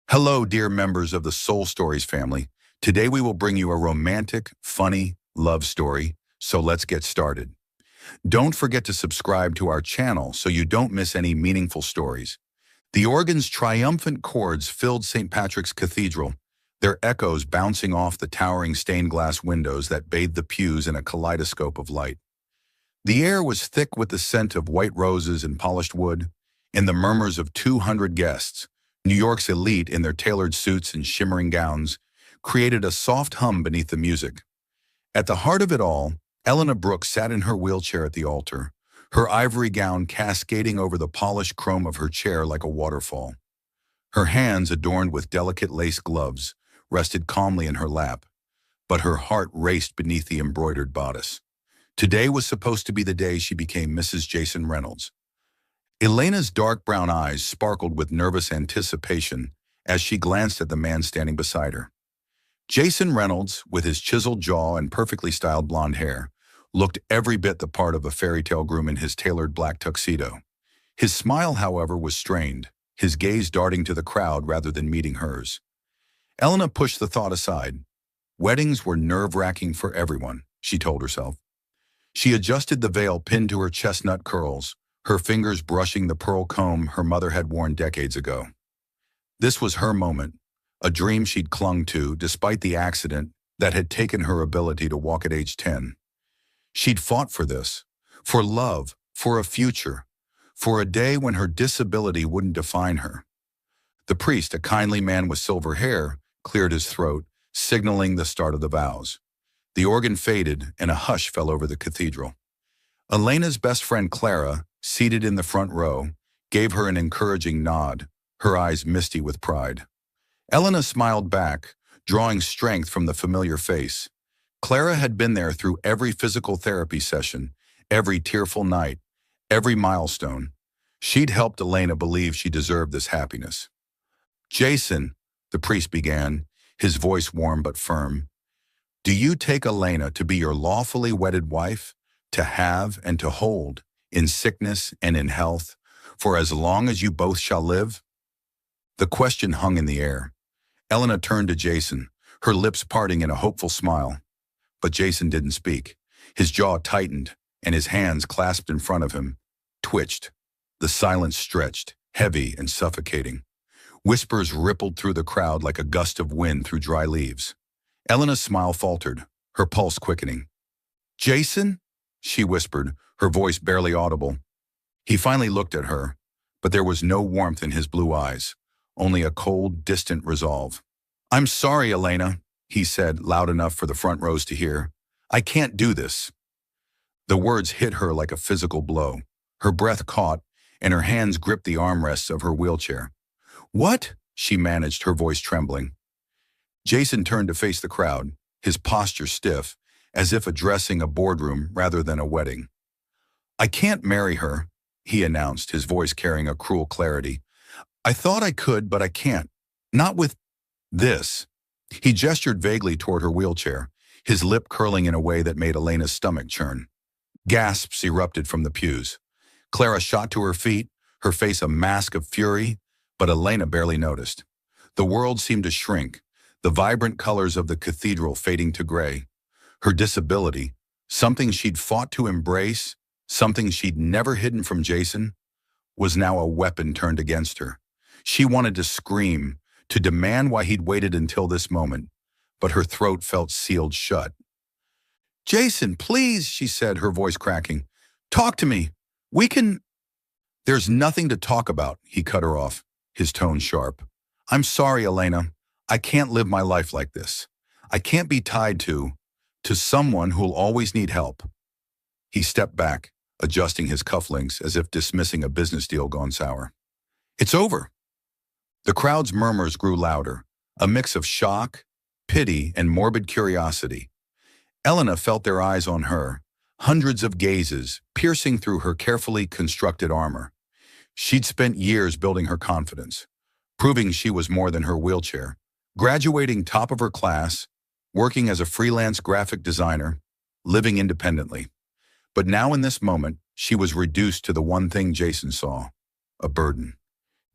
Hello, dear members of the Soul Stories family. Today we will bring you a romantic, funny love story, so let's get started. Don't forget to subscribe to our channel so you don't miss any meaningful stories. The organ's triumphant chords filled St. Patrick's Cathedral, their echoes bouncing off the towering stained glass windows that bathed the pews in a kaleidoscope of light. The air was thick with the scent of white roses and polished wood, and the murmurs of 200 guests, New York's elite in their tailored suits and shimmering gowns, created a soft hum beneath the music. At the heart of it all, Elena Brooks sat in her wheelchair at the altar, her ivory gown cascading over the polished chrome of her chair like a waterfall. Her hands, adorned with delicate lace gloves, rested calmly in her lap, but her heart raced beneath the embroidered bodice. Today was supposed to be the day she became Mrs. Jason Reynolds. Elena's dark brown eyes sparkled with nervous anticipation as she glanced at the man standing beside her. Jason Reynolds, with his chiseled jaw and perfectly styled blonde hair, looked every bit the part of a fairy tale groom in his tailored black tuxedo. His smile, however, was strained, his gaze darting to the crowd rather than meeting hers. Elena pushed the thought aside. Weddings were nerve-wracking for everyone, she told herself. She adjusted the veil pinned to her chestnut curls, her fingers brushing the pearl comb her mother had worn decades ago. This was her moment, a dream she'd clung to despite the accident that had taken her ability to walk at age 10. She'd fought for this, for love, for a future, for a day when her disability wouldn't define her. The priest, a kindly man with silver hair, cleared his throat, signaling the start of the vows. The organ faded and a hush fell over the cathedral. Elena's best friend Clara, seated in the front row, gave her an encouraging nod, her eyes misty with pride. Elena smiled back, drawing strength from the familiar face. Clara had been there through every physical therapy session, every tearful night, every milestone. She'd helped Elena believe she deserved this happiness. "Jason," the priest began, his voice warm but firm, "do you take Elena to be your lawfully wedded wife, to have and to hold, in sickness and in health, for as long as you both shall live?" The question hung in the air. Elena turned to Jason, her lips parting in a hopeful smile. But Jason didn't speak. His jaw tightened, and his hands clasped in front of him twitched. The silence stretched, heavy and suffocating. Whispers rippled through the crowd like a gust of wind through dry leaves. Elena's smile faltered, her pulse quickening. "Jason?" she whispered, her voice barely audible. He finally looked at her, but there was no warmth in his blue eyes, only a cold, distant resolve. "I'm sorry, Elena," he said, loud enough for the front rows to hear. "I can't do this." The words hit her like a physical blow. Her breath caught, and her hands gripped the armrests of her wheelchair. "What?" she managed, her voice trembling. Jason turned to face the crowd, his posture stiff, as if addressing a boardroom rather than a wedding. "I can't marry her," he announced, his voice carrying a cruel clarity. "I thought I could, but I can't. Not with this." He gestured vaguely toward her wheelchair, his lip curling in a way that made Elena's stomach churn. Gasps erupted from the pews. Clara shot to her feet, her face a mask of fury, but Elena barely noticed. The world seemed to shrink, the vibrant colors of the cathedral fading to gray. Her disability, something she'd fought to embrace, something she'd never hidden from Jason, was now a weapon turned against her. She wanted to scream, to demand why he'd waited until this moment, but her throat felt sealed shut. "Jason, please," she said, her voice cracking. "Talk to me. We can—" "There's nothing to talk about," he cut her off, his tone sharp. "I'm sorry, Elena. I can't live my life like this. I can't be tied to someone who'll always need help." He stepped back, adjusting his cufflinks as if dismissing a business deal gone sour. "It's over." The crowd's murmurs grew louder, a mix of shock, pity, and morbid curiosity. Elena felt their eyes on her, hundreds of gazes piercing through her carefully constructed armor. She'd spent years building her confidence, proving she was more than her wheelchair, graduating top of her class, working as a freelance graphic designer, living independently. But now in this moment, she was reduced to the one thing Jason saw, a burden.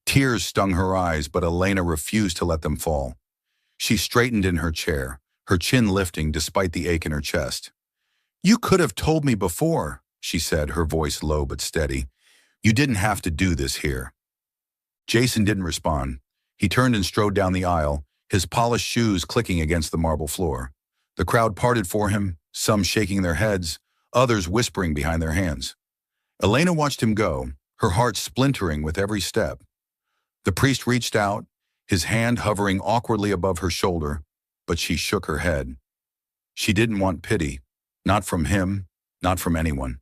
Tears stung her eyes, but Elena refused to let them fall. She straightened in her chair, her chin lifting despite the ache in her chest. "You could have told me before," she said, her voice low but steady. "You didn't have to do this here." Jason didn't respond. He turned and strode down the aisle, his polished shoes clicking against the marble floor. The crowd parted for him, some shaking their heads, others whispering behind their hands. Elena watched him go, her heart splintering with every step. The priest reached out, his hand hovering awkwardly above her shoulder, but she shook her head. She didn't want pity, not from him, not from anyone.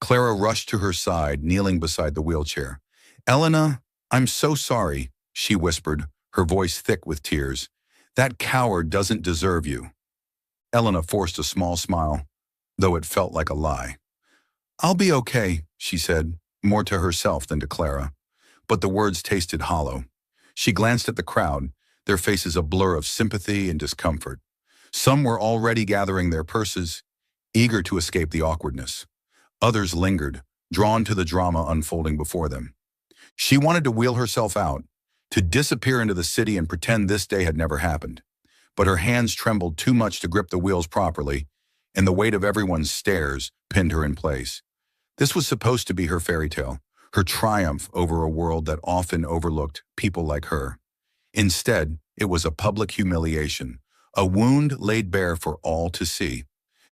Clara rushed to her side, kneeling beside the wheelchair. "Elena, I'm so sorry," she whispered, her voice thick with tears. "That coward doesn't deserve you." Elena forced a small smile, though it felt like a lie. "I'll be okay," she said, more to herself than to Clara. But the words tasted hollow. She glanced at the crowd, their faces a blur of sympathy and discomfort. Some were already gathering their purses, eager to escape the awkwardness. Others lingered, drawn to the drama unfolding before them. She wanted to wheel herself out, to disappear into the city and pretend this day had never happened. But her hands trembled too much to grip the wheels properly, and the weight of everyone's stares pinned her in place. This was supposed to be her fairy tale, her triumph over a world that often overlooked people like her. Instead, it was a public humiliation, a wound laid bare for all to see.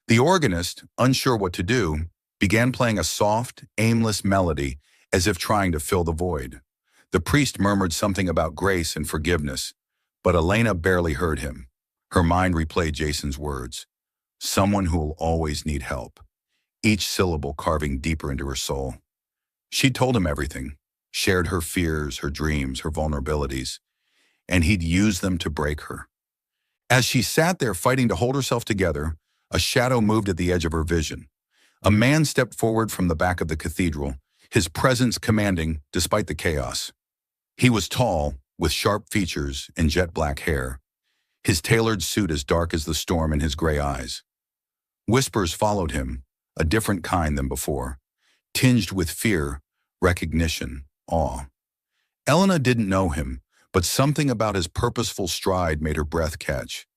The organist, unsure what to do, began playing a soft, aimless melody as if trying to fill the void. The priest murmured something about grace and forgiveness, but Elena barely heard him. Her mind replayed Jason's words. Someone who will always need help, each syllable carving deeper into her soul. She told him everything, shared her fears, her dreams, her vulnerabilities, and he'd use them to break her. As she sat there fighting to hold herself together, a shadow moved at the edge of her vision. A man stepped forward from the back of the cathedral, his presence commanding despite the chaos. He was tall, with sharp features and jet black hair, his tailored suit as dark as the storm in his gray eyes. Whispers followed him, a different kind than before, tinged with fear, recognition, awe. Elena didn't know him, but something about his purposeful stride made her breath catch.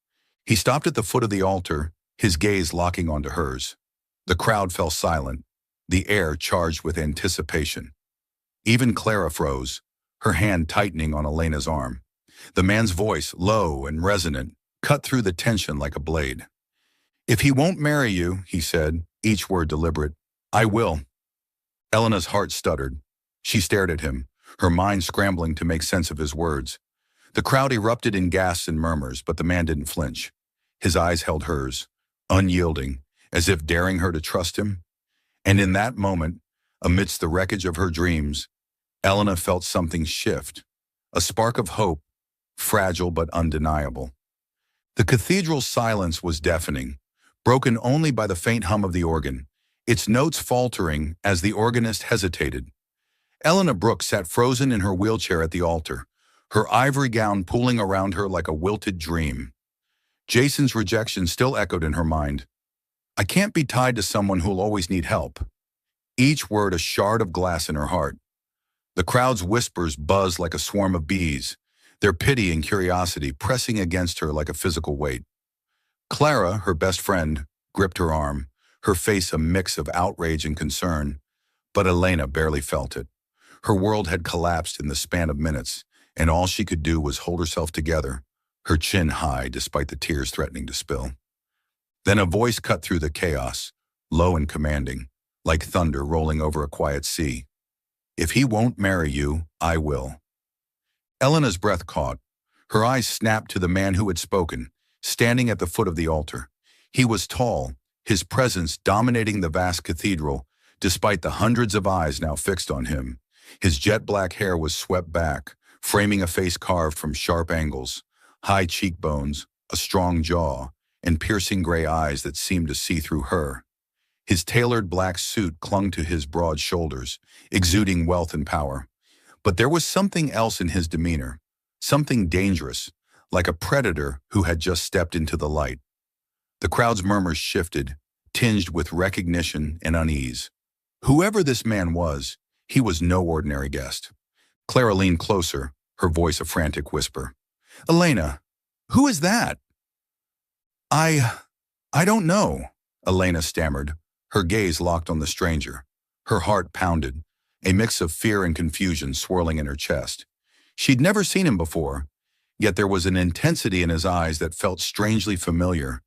He stopped at the foot of the altar, his gaze locking onto hers. The crowd fell silent, the air charged with anticipation. Even Clara froze, her hand tightening on Elena's arm. The man's voice, low and resonant, cut through the tension like a blade. "If he won't marry you," he said, each word deliberate, "I will." Elena's heart stuttered. She stared at him, her mind scrambling to make sense of his words. The crowd erupted in gasps and murmurs, but the man didn't flinch. His eyes held hers, unyielding, as if daring her to trust him. And in that moment, amidst the wreckage of her dreams, Elena felt something shift, a spark of hope, fragile but undeniable. The cathedral's silence was deafening, broken only by the faint hum of the organ, its notes faltering as the organist hesitated. Elena Brooks sat frozen in her wheelchair at the altar, her ivory gown pooling around her like a wilted dream. Jason's rejection still echoed in her mind. "I can't be tied to someone who'll always need help." Each word a shard of glass in her heart. The crowd's whispers buzzed like a swarm of bees, their pity and curiosity pressing against her like a physical weight. Clara, her best friend, gripped her arm, her face a mix of outrage and concern, but Elena barely felt it. Her world had collapsed in the span of minutes, and all she could do was hold herself together, her chin high despite the tears threatening to spill. Then a voice cut through the chaos, low and commanding, like thunder rolling over a quiet sea. "If he won't marry you, I will." Elena's breath caught. Her eyes snapped to the man who had spoken, standing at the foot of the altar. He was tall, his presence dominating the vast cathedral, despite the hundreds of eyes now fixed on him. His jet-black hair was swept back, framing a face carved from sharp angles, high cheekbones, a strong jaw, and piercing gray eyes that seemed to see through her. His tailored black suit clung to his broad shoulders, exuding wealth and power. But there was something else in his demeanor, something dangerous, like a predator who had just stepped into the light. The crowd's murmurs shifted, tinged with recognition and unease. Whoever this man was, he was no ordinary guest. Clara leaned closer, her voice a frantic whisper. Elena, who is that? I... I don't know, Elena stammered, her gaze locked on the stranger. Her heart pounded, a mix of fear and confusion swirling in her chest. She'd never seen him before, yet there was an intensity in his eyes that felt strangely familiar,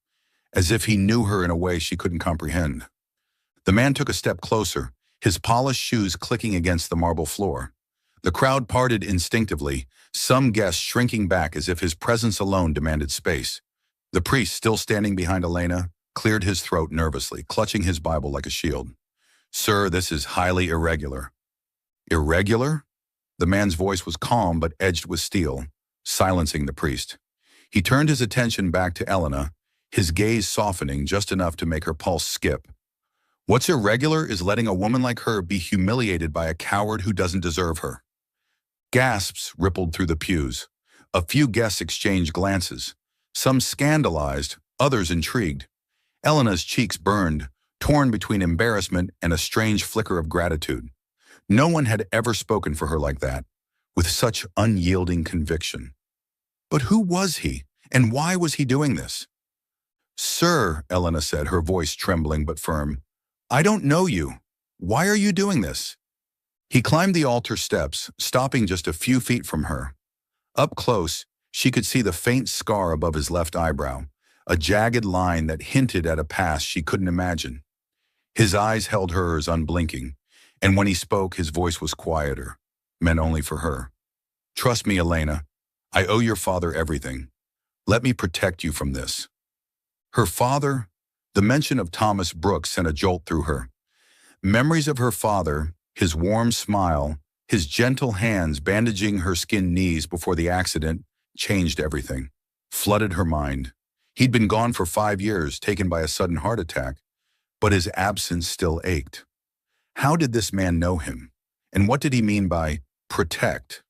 as if he knew her in a way she couldn't comprehend. The man took a step closer, his polished shoes clicking against the marble floor. The crowd parted instinctively, some guests shrinking back as if his presence alone demanded space. The priest, still standing behind Elena, cleared his throat nervously, clutching his Bible like a shield. Sir, this is highly irregular. Irregular? The man's voice was calm but edged with steel, silencing the priest. He turned his attention back to Elena, his gaze softening just enough to make her pulse skip. What's irregular is letting a woman like her be humiliated by a coward who doesn't deserve her. Gasps rippled through the pews. A few guests exchanged glances, some scandalized, others intrigued. Elena's cheeks burned, torn between embarrassment and a strange flicker of gratitude. No one had ever spoken for her like that, with such unyielding conviction. But who was he, and why was he doing this? Sir, Elena said, her voice trembling but firm, I don't know you. Why are you doing this? He climbed the altar steps, stopping just a few feet from her. Up close, she could see the faint scar above his left eyebrow, a jagged line that hinted at a past she couldn't imagine. His eyes held hers unblinking, and when he spoke, his voice was quieter, meant only for her. Trust me, Elena. I owe your father everything. Let me protect you from this. Her father? The mention of Thomas Brooks sent a jolt through her. Memories of her father, his warm smile, his gentle hands bandaging her skinned knees before the accident, changed everything, flooded her mind. He'd been gone for 5 years, taken by a sudden heart attack, but his absence still ached. How did this man know him? And what did he mean by protect?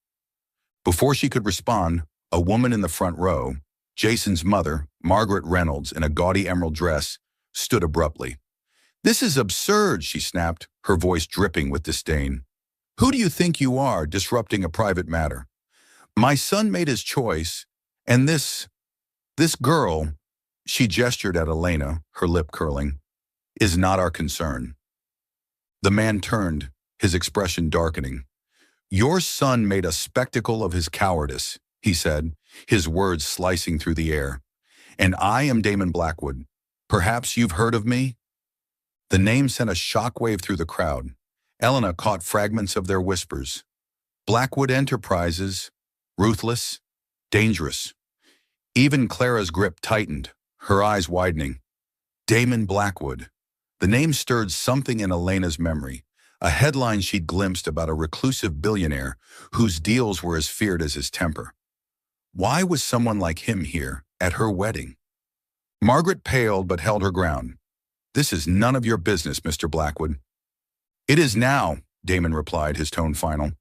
Before she could respond, a woman in the front row, Jason's mother, Margaret Reynolds, in a gaudy emerald dress, stood abruptly. This is absurd, she snapped, her voice dripping with disdain. Who do you think you are, disrupting a private matter? My son made his choice, and this girl, she gestured at Elena, her lip curling, is not our concern. The man turned, his expression darkening. Your son made a spectacle of his cowardice, he said, his words slicing through the air. And I am Damon Blackwood. Perhaps you've heard of me? The name sent a shockwave through the crowd. Elena caught fragments of their whispers. Blackwood Enterprises, ruthless, dangerous. Even Clara's grip tightened, her eyes widening. Damon Blackwood. The name stirred something in Elena's memory, a headline she'd glimpsed about a reclusive billionaire whose deals were as feared as his temper. Why was someone like him here, at her wedding? Margaret paled but held her ground. This is none of your business, Mr. Blackwood. It is now, Damon replied, his tone final.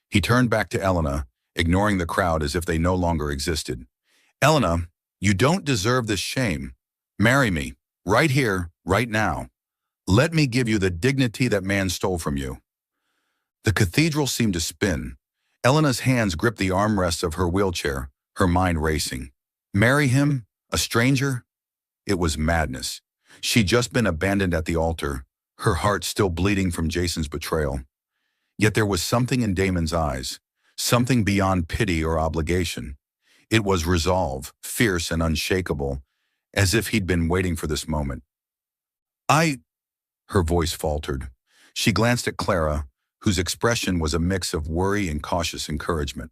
He turned back to Elena, ignoring the crowd as if they no longer existed. Elena, you don't deserve this shame. Marry me, right here, right now. Let me give you the dignity that man stole from you. The cathedral seemed to spin. Elena's hands gripped the armrests of her wheelchair, her mind racing. Marry him? A stranger? It was madness. She'd just been abandoned at the altar, her heart still bleeding from Jason's betrayal. Yet there was something in Damon's eyes, something beyond pity or obligation. It was resolve, fierce and unshakable, as if he'd been waiting for this moment. Her voice faltered. She glanced at Clara, whose expression was a mix of worry and cautious encouragement.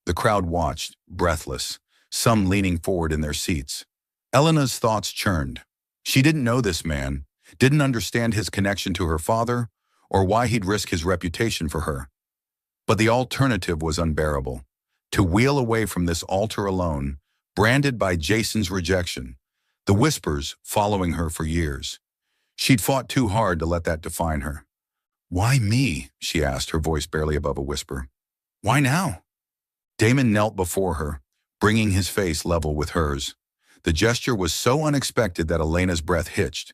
The crowd watched, breathless, some leaning forward in their seats. Elena's thoughts churned. She didn't know this man, didn't understand his connection to her father, or why he'd risk his reputation for her. But the alternative was unbearable. To wheel away from this altar alone, branded by Jason's rejection, the whispers following her for years. She'd fought too hard to let that define her. Why me? She asked, her voice barely above a whisper. Why now? Damon knelt before her, bringing his face level with hers. The gesture was so unexpected that Elena's breath hitched.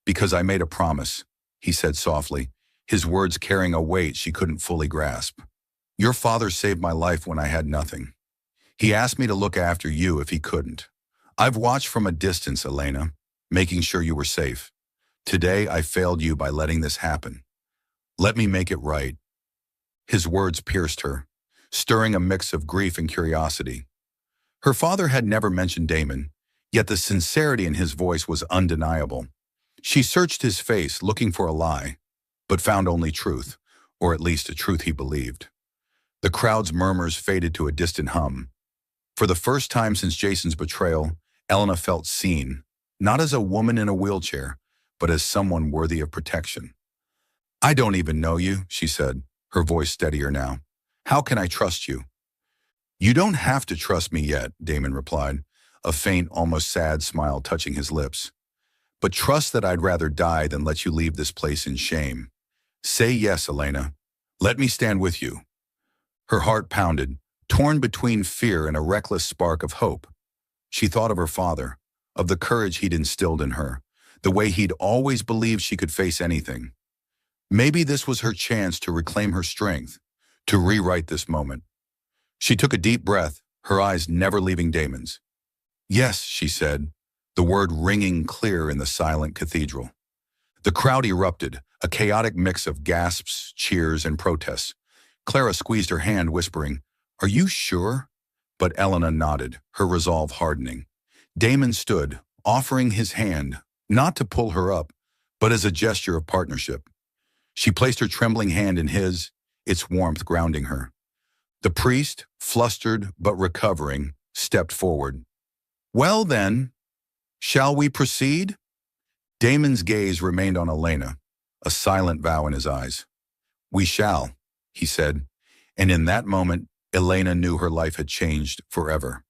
Because I made a promise, he said softly, his words carrying a weight she couldn't fully grasp. Your father saved my life when I had nothing. He asked me to look after you if he couldn't. I've watched from a distance, Elena, making sure you were safe. Today, I failed you by letting this happen. Let me make it right." His words pierced her, stirring a mix of grief and curiosity. Her father had never mentioned Damon, yet the sincerity in his voice was undeniable. She searched his face, looking for a lie, but found only truth, or at least a truth he believed. The crowd's murmurs faded to a distant hum. For the first time since Jason's betrayal, Elena felt seen, not as a woman in a wheelchair, but as someone worthy of protection. "I don't even know you," she said, her voice steadier now. "How can I trust you?" "You don't have to trust me yet," Damon replied, a faint, almost sad smile touching his lips. "But trust that I'd rather die than let you leave this place in shame. Say yes, Elena. Let me stand with you." Her heart pounded, torn between fear and a reckless spark of hope. She thought of her father, of the courage he'd instilled in her, the way he'd always believed she could face anything. Maybe this was her chance to reclaim her strength, to rewrite this moment. She took a deep breath, her eyes never leaving Damon's. "Yes," she said, the word ringing clear in the silent cathedral. The crowd erupted, a chaotic mix of gasps, cheers, and protests. Clara squeezed her hand, whispering, "Are you sure?" But Elena nodded, her resolve hardening. Damon stood, offering his hand, not to pull her up, but as a gesture of partnership. She placed her trembling hand in his, its warmth grounding her. The priest, flustered but recovering, stepped forward. "Well then, shall we proceed?" Damon's gaze remained on Elena, a silent vow in his eyes. "We shall," he said, and in that moment, Elena knew her life had changed forever.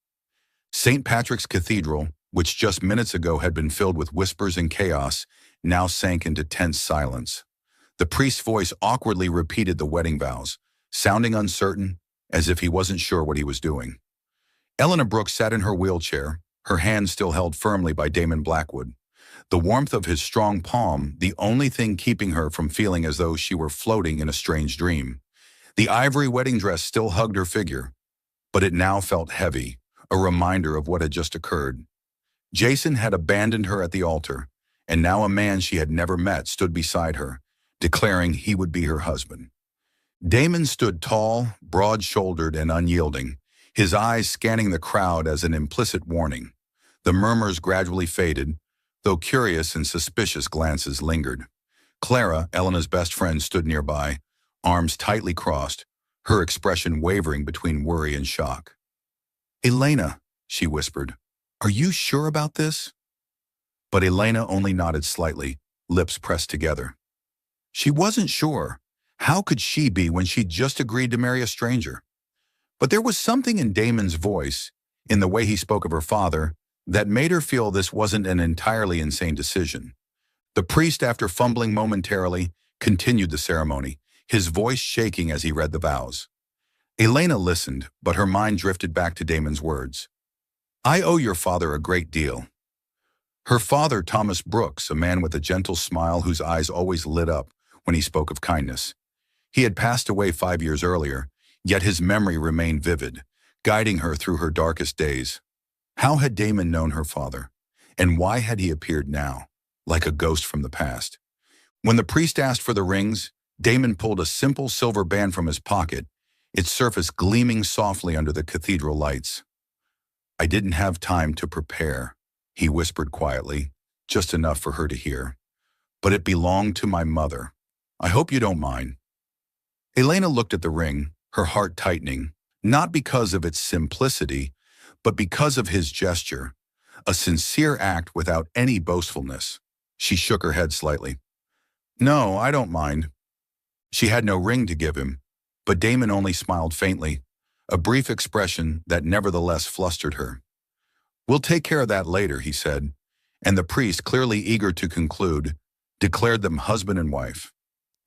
St. Patrick's Cathedral, which just minutes ago had been filled with whispers and chaos, now sank into tense silence. The priest's voice awkwardly repeated the wedding vows, sounding uncertain, as if he wasn't sure what he was doing. Elena Brooks sat in her wheelchair, her hand still held firmly by Damon Blackwood. The warmth of his strong palm, the only thing keeping her from feeling as though she were floating in a strange dream. The ivory wedding dress still hugged her figure, but it now felt heavy, a reminder of what had just occurred. Jason had abandoned her at the altar, and now a man she had never met stood beside her, declaring he would be her husband. Damon stood tall, broad-shouldered, and unyielding, his eyes scanning the crowd as an implicit warning. The murmurs gradually faded, though curious and suspicious glances lingered. Clara, Elena's best friend, stood nearby, arms tightly crossed, her expression wavering between worry and shock. "Elena," she whispered, "are you sure about this?" But Elena only nodded slightly, lips pressed together. She wasn't sure. How could she be when she'd just agreed to marry a stranger? But there was something in Damon's voice, in the way he spoke of her father, that made her feel this wasn't an entirely insane decision. The priest, after fumbling momentarily, continued the ceremony, his voice shaking as he read the vows. Elena listened, but her mind drifted back to Damon's words. "I owe your father a great deal." Her father, Thomas Brooks, a man with a gentle smile whose eyes always lit up when he spoke of kindness. He had passed away 5 years earlier, yet his memory remained vivid, guiding her through her darkest days. How had Damon known her father? And why had he appeared now, like a ghost from the past? When the priest asked for the rings, Damon pulled a simple silver band from his pocket, its surface gleaming softly under the cathedral lights. "I didn't have time to prepare," he whispered quietly, just enough for her to hear. "But it belonged to my mother. I hope you don't mind." Elena looked at the ring, her heart tightening, not because of its simplicity, but because of his gesture, a sincere act without any boastfulness. She shook her head slightly. "No, I don't mind." She had no ring to give him, but Damon only smiled faintly, a brief expression that nevertheless flustered her. "We'll take care of that later," he said, and the priest, clearly eager to conclude, declared them husband and wife.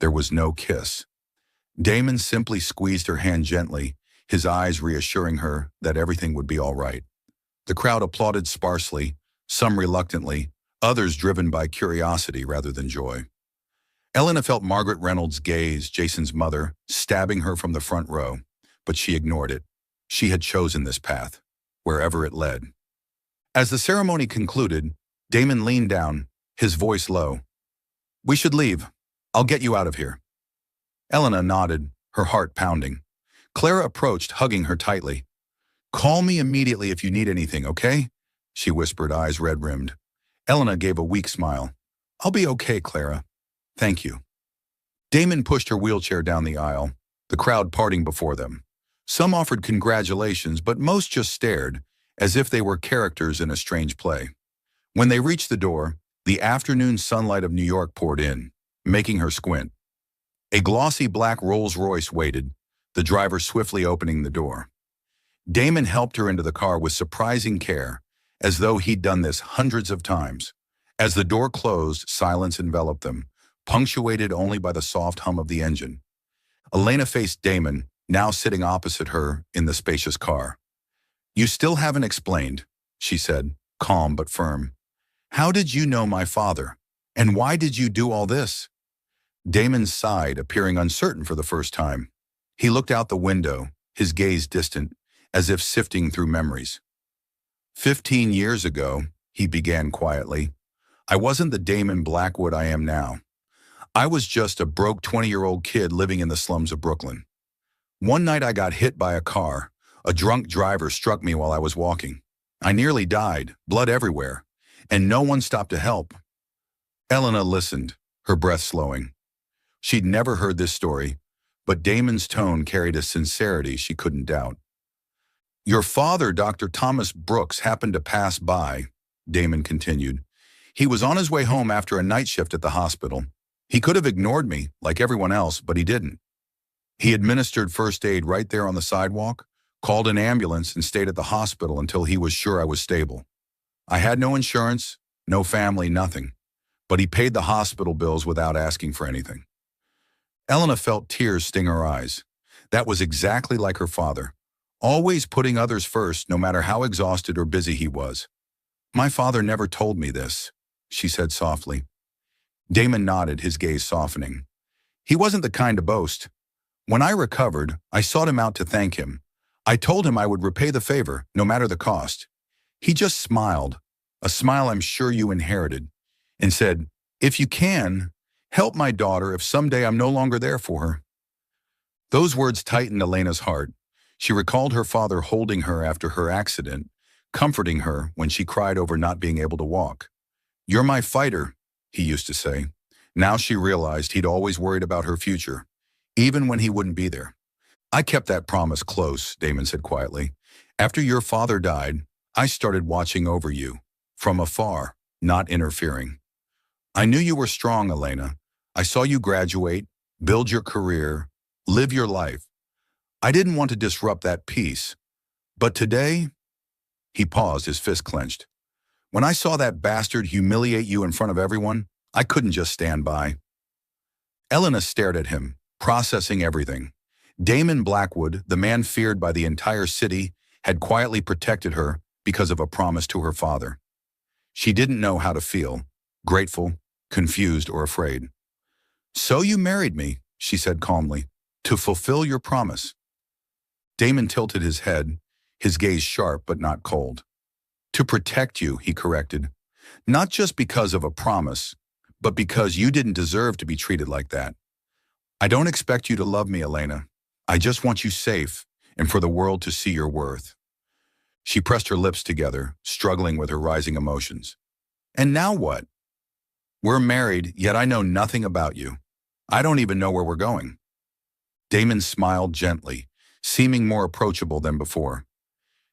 There was no kiss. Damon simply squeezed her hand gently, his eyes reassuring her that everything would be all right. The crowd applauded sparsely, some reluctantly, others driven by curiosity rather than joy. Elena felt Margaret Reynolds' gaze, Jason's mother, stabbing her from the front row. but she ignored it. She had chosen this path, wherever it led. As the ceremony concluded, Damon leaned down, his voice low. "We should leave. I'll get you out of here." Elena nodded, her heart pounding. Clara approached, hugging her tightly. "Call me immediately if you need anything, okay?" she whispered, eyes red-rimmed. Elena gave a weak smile. "I'll be okay, Clara. Thank you." Damon pushed her wheelchair down the aisle, the crowd parting before them. Some offered congratulations, but most just stared, as if they were characters in a strange play. When they reached the door, the afternoon sunlight of New York poured in, making her squint. A glossy black Rolls-Royce waited, the driver swiftly opening the door. Damon helped her into the car with surprising care, as though he'd done this hundreds of times. As the door closed, silence enveloped them, punctuated only by the soft hum of the engine. Elena faced Damon, now sitting opposite her in the spacious car. "You still haven't explained," she said, calm but firm. "How did you know my father? And why did you do all this?" Damon sighed, appearing uncertain for the first time. He looked out the window, his gaze distant, as if sifting through memories. 15 years ago, he began quietly, I wasn't the Damon Blackwood I am now. I was just a broke 20-year-old kid living in the slums of Brooklyn. One night I got hit by a car. A drunk driver struck me while I was walking. I nearly died, blood everywhere, and no one stopped to help. Elena listened, her breath slowing. She'd never heard this story, but Damon's tone carried a sincerity she couldn't doubt. "Your father, Dr. Thomas Brooks, happened to pass by," Damon continued. "He was on his way home after a night shift at the hospital. He could have ignored me, like everyone else, but he didn't. He administered first aid right there on the sidewalk, called an ambulance, and stayed at the hospital until he was sure I was stable. I had no insurance, no family, nothing. But he paid the hospital bills without asking for anything." Elena felt tears sting her eyes. That was exactly like her father, always putting others first, no matter how exhausted or busy he was. "My father never told me this," she said softly. Damon nodded, his gaze softening. "He wasn't the kind to boast. When I recovered, I sought him out to thank him. I told him I would repay the favor, no matter the cost. He just smiled, a smile I'm sure you inherited, and said, 'If you can, help my daughter if someday I'm no longer there for her.'" Those words tightened Elena's heart. She recalled her father holding her after her accident, comforting her when she cried over not being able to walk. "You're my fighter," he used to say. Now she realized he'd always worried about her future, even when he wouldn't be there. "I kept that promise close," Damon said quietly. "After your father died, I started watching over you, from afar, not interfering. I knew you were strong, Elena. I saw you graduate, build your career, live your life. I didn't want to disrupt that peace. But today," he paused, his fist clenched. "When I saw that bastard humiliate you in front of everyone, I couldn't just stand by." Elena stared at him, processing everything. Damon Blackwood, the man feared by the entire city, had quietly protected her because of a promise to her father. She didn't know how to feel, grateful, confused, or afraid. "So you married me," she said calmly, "to fulfill your promise." Damon tilted his head, his gaze sharp but not cold. "To protect you," he corrected. "Not just because of a promise, but because you didn't deserve to be treated like that. I don't expect you to love me, Elena. I just want you safe and for the world to see your worth." She pressed her lips together, struggling with her rising emotions. "And now what? We're married, yet I know nothing about you. I don't even know where we're going." Damon smiled gently, seeming more approachable than before.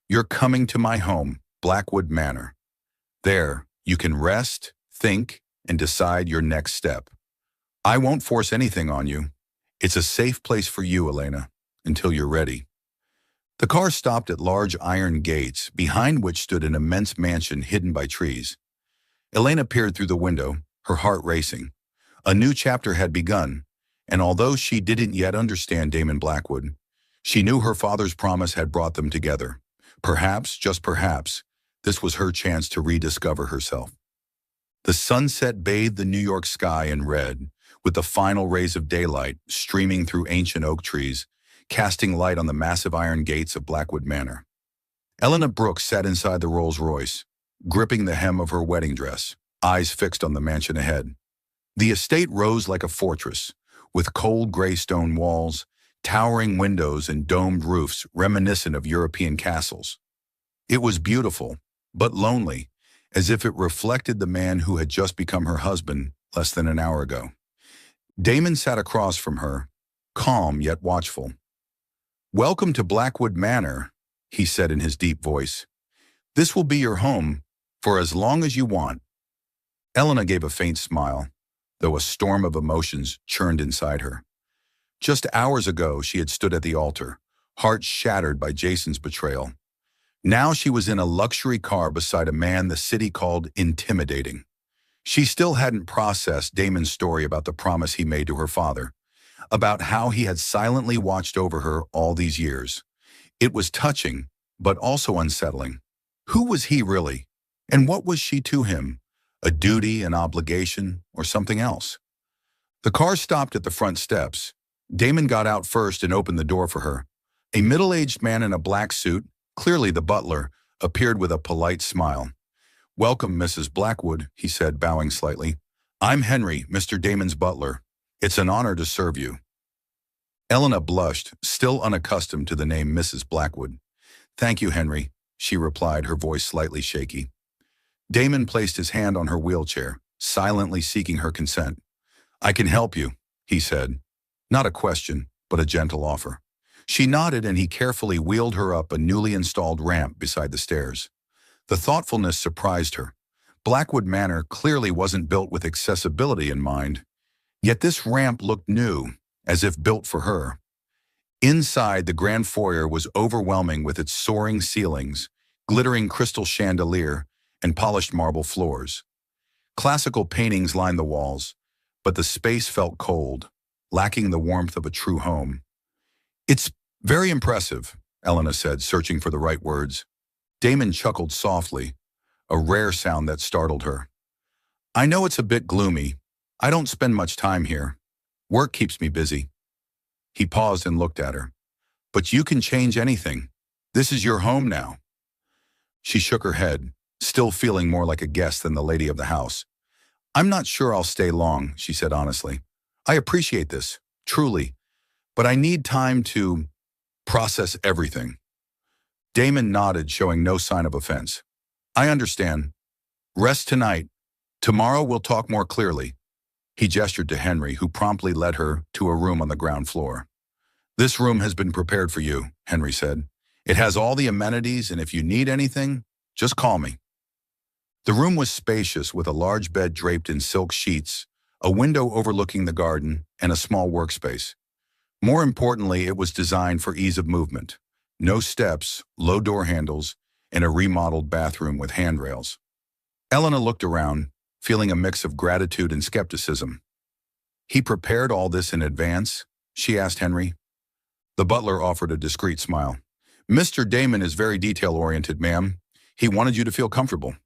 "You're coming to my home, Blackwood Manor. There, you can rest, think, and decide your next step. I won't force anything on you. It's a safe place for you, Elena, until you're ready." The car stopped at large iron gates, behind which stood an immense mansion hidden by trees. Elena peered through the window, her heart racing. A new chapter had begun, and although she didn't yet understand Damon Blackwood, she knew her father's promise had brought them together. Perhaps, just perhaps, this was her chance to rediscover herself. The sunset bathed the New York sky in red, with the final rays of daylight streaming through ancient oak trees, casting light on the massive iron gates of Blackwood Manor. Eleanor Brooks sat inside the Rolls-Royce, gripping the hem of her wedding dress, eyes fixed on the mansion ahead. The estate rose like a fortress, with cold gray stone walls, towering windows and domed roofs reminiscent of European castles. It was beautiful, but lonely, as if it reflected the man who had just become her husband less than an hour ago. Damon sat across from her, calm yet watchful. "Welcome to Blackwood Manor," he said in his deep voice. "This will be your home for as long as you want." Elena gave a faint smile, though a storm of emotions churned inside her. Just hours ago, she had stood at the altar, heart shattered by Jason's betrayal. Now she was in a luxury car beside a man the city called intimidating. She still hadn't processed Damon's story about the promise he made to her father, about how he had silently watched over her all these years. It was touching, but also unsettling. Who was he really? And what was she to him? A duty, an obligation, or something else? The car stopped at the front steps. Damon got out first and opened the door for her. A middle-aged man in a black suit, clearly the butler, appeared with a polite smile. "Welcome, Mrs. Blackwood," he said, bowing slightly. "I'm Henry, Mr. Damon's butler. It's an honor to serve you." Elena blushed, still unaccustomed to the name Mrs. Blackwood. "Thank you, Henry," she replied, her voice slightly shaky. Damon placed his hand on her wheelchair, silently seeking her consent. "I can help you," he said. Not a question, but a gentle offer. She nodded and he carefully wheeled her up a newly installed ramp beside the stairs. The thoughtfulness surprised her. Blackwood Manor clearly wasn't built with accessibility in mind. Yet this ramp looked new, as if built for her. Inside, the grand foyer was overwhelming with its soaring ceilings, glittering crystal chandelier, and polished marble floors. Classical paintings lined the walls, but the space felt cold, lacking the warmth of a true home. "It's very impressive," Elena said, searching for the right words. Damon chuckled softly, a rare sound that startled her. "I know it's a bit gloomy. I don't spend much time here. Work keeps me busy." He paused and looked at her. "But you can change anything. This is your home now." She shook her head, still feeling more like a guest than the lady of the house. "I'm not sure I'll stay long," she said honestly. "I appreciate this, truly, but I need time to process everything." Damon nodded, showing no sign of offense. "I understand. Rest tonight. Tomorrow we'll talk more clearly." He gestured to Henry, who promptly led her to a room on the ground floor. "This room has been prepared for you," Henry said. "It has all the amenities, and if you need anything, just call me." The room was spacious, with a large bed draped in silk sheets, a window overlooking the garden, and a small workspace. More importantly, it was designed for ease of movement. No steps, low door handles, and a remodeled bathroom with handrails. Elena looked around, feeling a mix of gratitude and skepticism. "He prepared all this in advance?" she asked Henry. The butler offered a discreet smile. "Mr. Damon is very detail-oriented, ma'am. He wanted you to feel comfortable."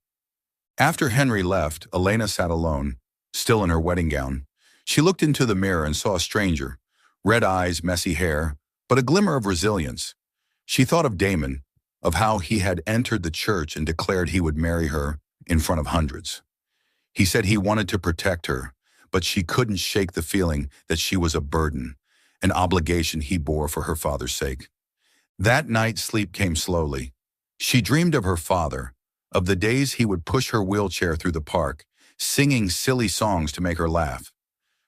After Henry left, Elena sat alone, still in her wedding gown. She looked into the mirror and saw a stranger, red eyes, messy hair, but a glimmer of resilience. She thought of Damon, of how he had entered the church and declared he would marry her in front of hundreds. He said he wanted to protect her, but she couldn't shake the feeling that she was a burden, an obligation he bore for her father's sake. That night, sleep came slowly. She dreamed of her father, of the days he would push her wheelchair through the park, singing silly songs to make her laugh.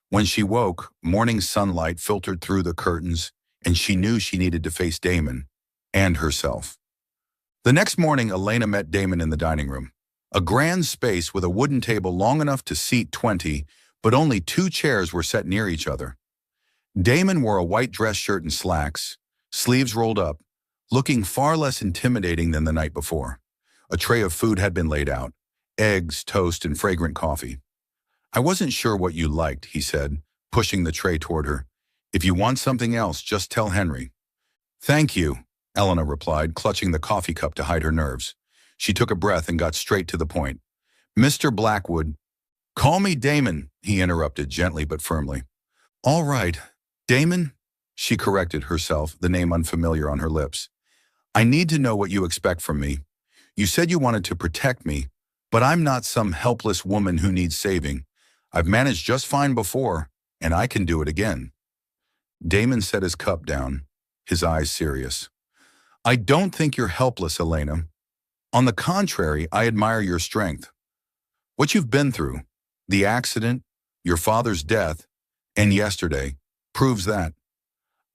When she woke, morning sunlight filtered through the curtains, and she knew she needed to face Damon and herself. The next morning, Elena met Damon in the dining room. A grand space with a wooden table long enough to seat 20, but only 2 chairs were set near each other. Damon wore a white dress shirt and slacks, sleeves rolled up, looking far less intimidating than the night before. A tray of food had been laid out, eggs, toast, and fragrant coffee. "I wasn't sure what you liked," he said, pushing the tray toward her. "If you want something else, just tell Henry." "Thank you," Elena replied, clutching the coffee cup to hide her nerves. She took a breath and got straight to the point. "Mr. Blackwood—" "Call me Damon," he interrupted gently but firmly. "All right. Damon, She corrected herself, the name unfamiliar on her lips. I need to know what you expect from me. You said you wanted to protect me, but I'm not some helpless woman who needs saving. I've managed just fine before, and I can do it again. Damon set his cup down, his eyes serious. I don't think you're helpless, Elena. On the contrary, I admire your strength. What you've been through, the accident, your father's death, and yesterday, proves that.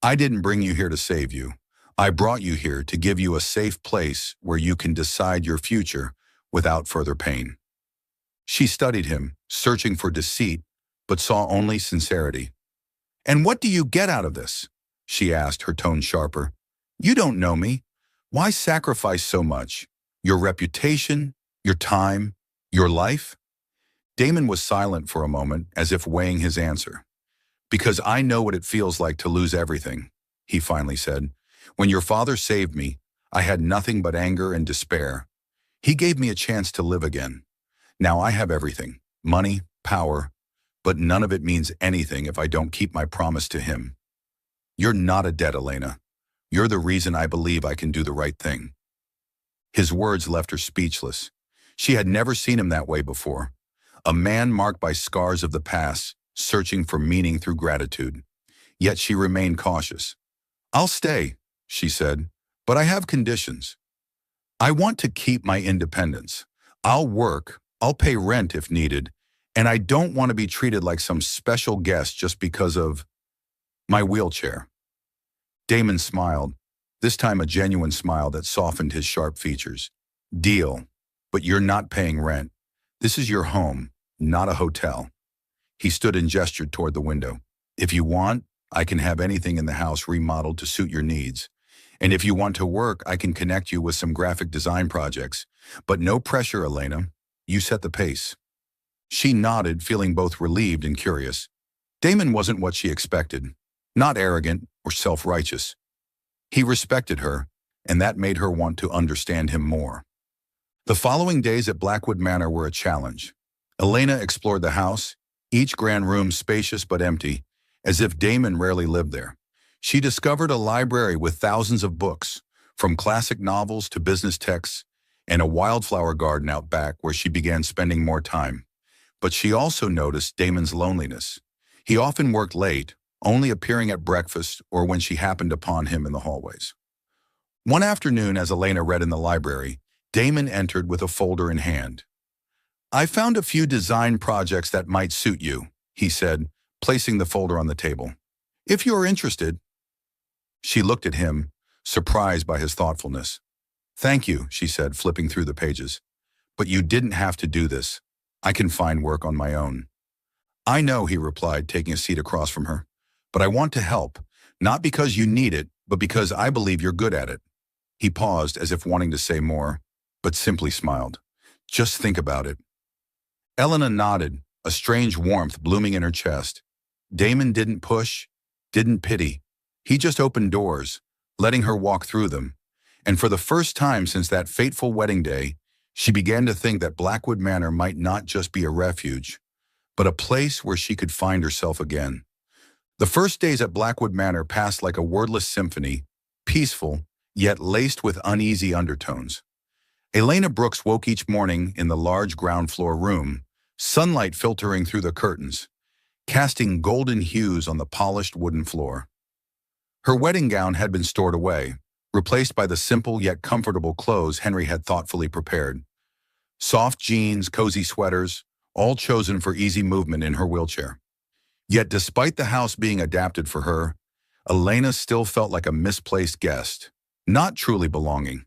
I didn't bring you here to save you. I brought you here to give you a safe place where you can decide your future without further pain. She studied him, searching for deceit, but saw only sincerity. And what do you get out of this? She asked, her tone sharper. You don't know me. Why sacrifice so much? Your reputation, your time, your life? Damon was silent for a moment, as if weighing his answer. Because I know what it feels like to lose everything, he finally said. When your father saved me, I had nothing but anger and despair. He gave me a chance to live again. Now I have everything, money, power, but none of it means anything if I don't keep my promise to him. You're not a debt, Elena. You're the reason I believe I can do the right thing. His words left her speechless. She had never seen him that way before. A man marked by scars of the past, searching for meaning through gratitude. Yet she remained cautious. I'll stay, she said, but I have conditions. I want to keep my independence. I'll work, I'll pay rent if needed, and I don't want to be treated like some special guest just because of my wheelchair. Damon smiled, this time a genuine smile that softened his sharp features. Deal, but you're not paying rent. This is your home, not a hotel. He stood and gestured toward the window. If you want, I can have anything in the house remodeled to suit your needs. And if you want to work, I can connect you with some graphic design projects. But no pressure, Elena. You set the pace. She nodded, feeling both relieved and curious. Damon wasn't what she expected. Not arrogant or self-righteous. He respected her, and that made her want to understand him more. The following days at Blackwood Manor were a challenge. Elena explored the house, each grand room spacious but empty, as if Damon rarely lived there. She discovered a library with thousands of books, from classic novels to business texts, and a wildflower garden out back where she began spending more time. But she also noticed Damon's loneliness. He often worked late, only appearing at breakfast or when she happened upon him in the hallways. One afternoon, as Elena read in the library, Damon entered with a folder in hand. I found a few design projects that might suit you, he said, placing the folder on the table. If you are interested. She looked at him, surprised by his thoughtfulness. Thank you, she said, flipping through the pages. But you didn't have to do this. I can find work on my own. I know, he replied, taking a seat across from her. But I want to help, not because you need it, but because I believe you're good at it. He paused as if wanting to say more, but simply smiled. Just think about it. Elena nodded, a strange warmth blooming in her chest. Damon didn't push, didn't pity. He just opened doors, letting her walk through them. And for the first time since that fateful wedding day, she began to think that Blackwood Manor might not just be a refuge, but a place where she could find herself again. The first days at Blackwood Manor passed like a wordless symphony, peaceful, yet laced with uneasy undertones. Elena Brooks woke each morning in the large ground floor room, sunlight filtering through the curtains, casting golden hues on the polished wooden floor. Her wedding gown had been stored away, replaced by the simple yet comfortable clothes Henry had thoughtfully prepared. Soft jeans, cozy sweaters, all chosen for easy movement in her wheelchair. Yet despite the house being adapted for her, Elena still felt like a misplaced guest, not truly belonging.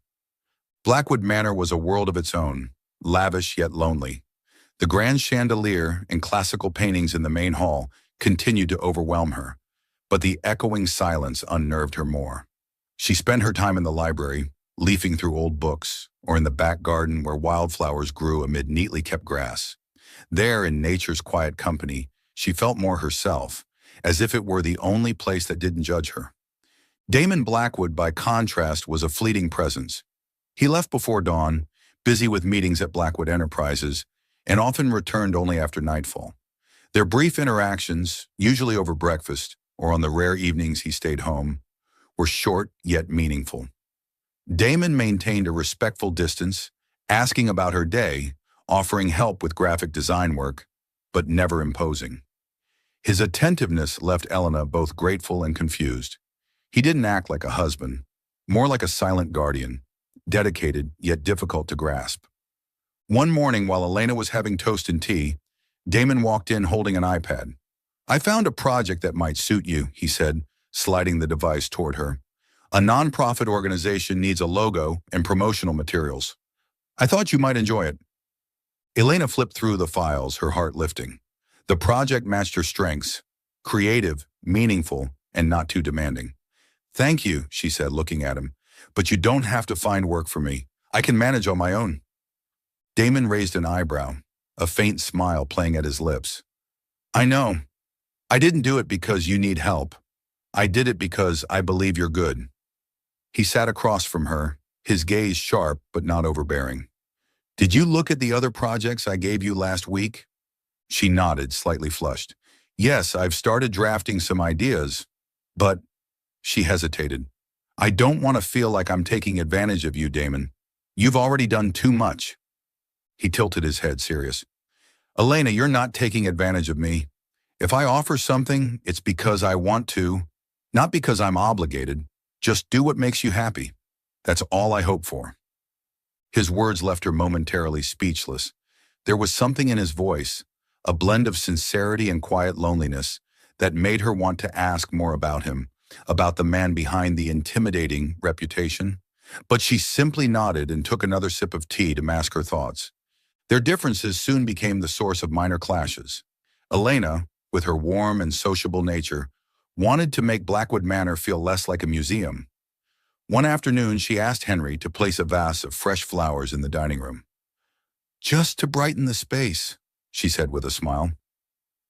Blackwood Manor was a world of its own, lavish yet lonely. The grand chandelier and classical paintings in the main hall continued to overwhelm her, but the echoing silence unnerved her more. She spent her time in the library, leafing through old books, or in the back garden where wildflowers grew amid neatly kept grass. There, in nature's quiet company, she felt more herself, as if it were the only place that didn't judge her. Damon Blackwood, by contrast, was a fleeting presence. He left before dawn, busy with meetings at Blackwood Enterprises, and often returned only after nightfall. Their brief interactions, usually over breakfast, or on the rare evenings he stayed home, were short yet meaningful. Damon maintained a respectful distance, asking about her day, offering help with graphic design work, but never imposing. His attentiveness left Elena both grateful and confused. He didn't act like a husband, more like a silent guardian, dedicated yet difficult to grasp. One morning while Elena was having toast and tea, Damon walked in holding an iPad. "I found a project that might suit you," he said, sliding the device toward her. "A nonprofit organization needs a logo and promotional materials. I thought you might enjoy it." Elena flipped through the files, her heart lifting. The project matched her strengths: creative, meaningful, and not too demanding. "Thank you," she said, looking at him, "but you don't have to find work for me. I can manage on my own." Damon raised an eyebrow, a faint smile playing at his lips. "I know. I didn't do it because you need help. I did it because I believe you're good." He sat across from her, his gaze sharp but not overbearing. "Did you look at the other projects I gave you last week?" She nodded, slightly flushed. "Yes, I've started drafting some ideas, but—" She hesitated. "I don't want to feel like I'm taking advantage of you, Damon. You've already done too much." He tilted his head, serious. "Elena, you're not taking advantage of me. If I offer something, it's because I want to, not because I'm obligated. Just do what makes you happy. That's all I hope for." His words left her momentarily speechless. There was something in his voice, a blend of sincerity and quiet loneliness, that made her want to ask more about him, about the man behind the intimidating reputation. But she simply nodded and took another sip of tea to mask her thoughts. Their differences soon became the source of minor clashes. Elena, with her warm and sociable nature, wanted to make Blackwood Manor feel less like a museum. One afternoon, she asked Henry to place a vase of fresh flowers in the dining room. "Just to brighten the space," she said with a smile.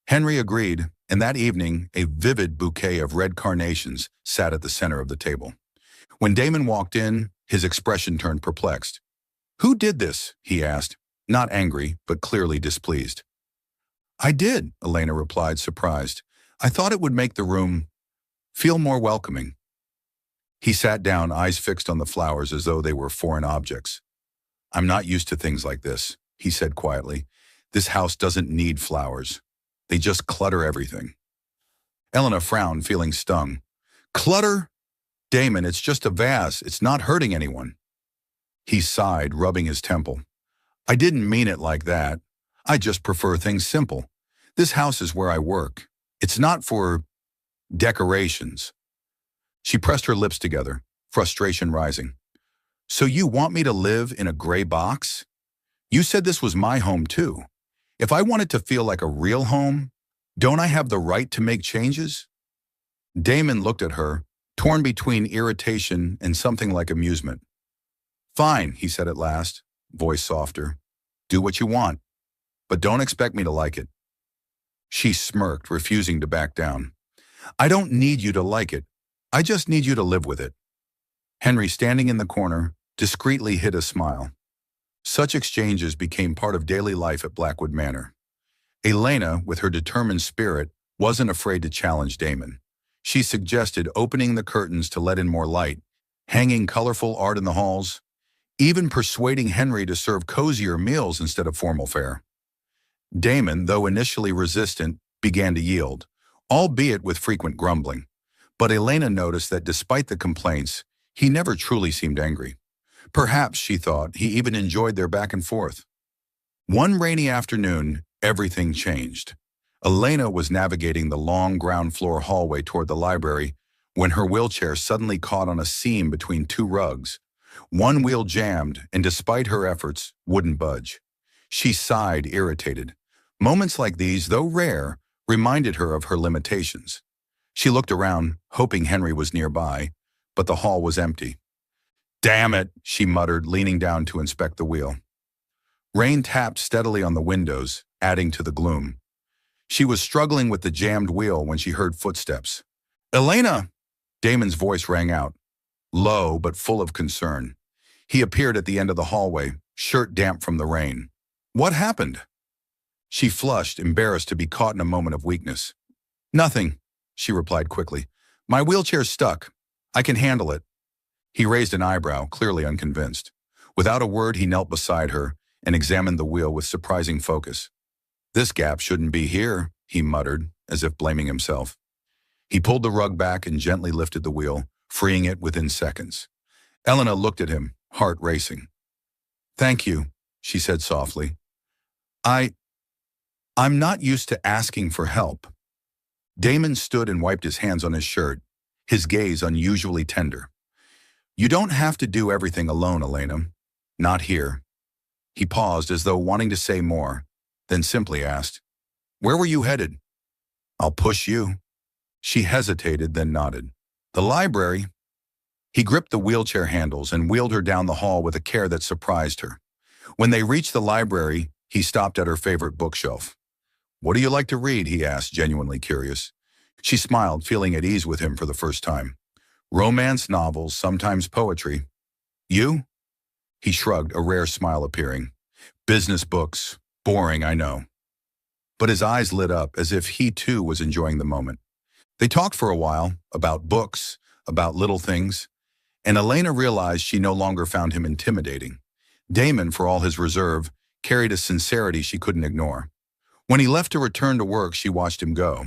Henry agreed, and that evening, a vivid bouquet of red carnations sat at the center of the table. When Damon walked in, his expression turned perplexed. "Who did this?" he asked, not angry, but clearly displeased. "I did," Elena replied, surprised. "I thought it would make the room feel more welcoming." He sat down, eyes fixed on the flowers as though they were foreign objects. "I'm not used to things like this," he said quietly. "This house doesn't need flowers. They just clutter everything." Elena frowned, feeling stung. "Clutter? Damon, it's just a vase. It's not hurting anyone." He sighed, rubbing his temple. "I didn't mean it like that. I just prefer things simple. This house is where I work. It's not for decorations." She pressed her lips together, frustration rising. "So you want me to live in a gray box? You said this was my home too. If I want it to feel like a real home, don't I have the right to make changes?" Damon looked at her, torn between irritation and something like amusement. "Fine," he said at last, voice softer. "Do what you want, but don't expect me to like it." She smirked, refusing to back down. "I don't need you to like it. I just need you to live with it." Henry, standing in the corner, discreetly hid a smile. Such exchanges became part of daily life at Blackwood Manor. Elena, with her determined spirit, wasn't afraid to challenge Damon. She suggested opening the curtains to let in more light, hanging colorful art in the halls, even persuading Henry to serve cozier meals instead of formal fare. Damon, though initially resistant, began to yield, albeit with frequent grumbling. But Elena noticed that despite the complaints, he never truly seemed angry. Perhaps, she thought, he even enjoyed their back and forth. One rainy afternoon, everything changed. Elena was navigating the long ground floor hallway toward the library when her wheelchair suddenly caught on a seam between two rugs. One wheel jammed, and despite her efforts, wouldn't budge. She sighed, irritated. Moments like these, though rare, reminded her of her limitations. She looked around, hoping Henry was nearby, but the hall was empty. "Damn it," she muttered, leaning down to inspect the wheel. Rain tapped steadily on the windows, adding to the gloom. She was struggling with the jammed wheel when she heard footsteps. "Elena!" Damon's voice rang out, low but full of concern. He appeared at the end of the hallway, shirt damp from the rain. "What happened?" She flushed, embarrassed to be caught in a moment of weakness. "Nothing. she replied quickly. My wheelchair's stuck. I can handle it. He raised an eyebrow, clearly unconvinced. Without a word, he knelt beside her and examined the wheel with surprising focus. This gap shouldn't be here, he muttered, as if blaming himself. He pulled the rug back and gently lifted the wheel, freeing it within seconds. Elena looked at him, heart racing. Thank you, she said softly. I'm not used to asking for help. Damon stood and wiped his hands on his shirt, his gaze unusually tender. You don't have to do everything alone, Elena. Not here. He paused as though wanting to say more, then simply asked, Where were you headed? I'll push you. She hesitated, then nodded. The library. He gripped the wheelchair handles and wheeled her down the hall with a care that surprised her. When they reached the library, he stopped at her favorite bookshelf. What do you like to read? He asked, genuinely curious. She smiled, feeling at ease with him for the first time. Romance novels, sometimes poetry. You? He shrugged, a rare smile appearing. Business books. Boring, I know. But his eyes lit up as if he too was enjoying the moment. They talked for a while, about books, about little things, and Elena realized she no longer found him intimidating. Damon, for all his reserve, carried a sincerity she couldn't ignore. When he left to return to work, she watched him go,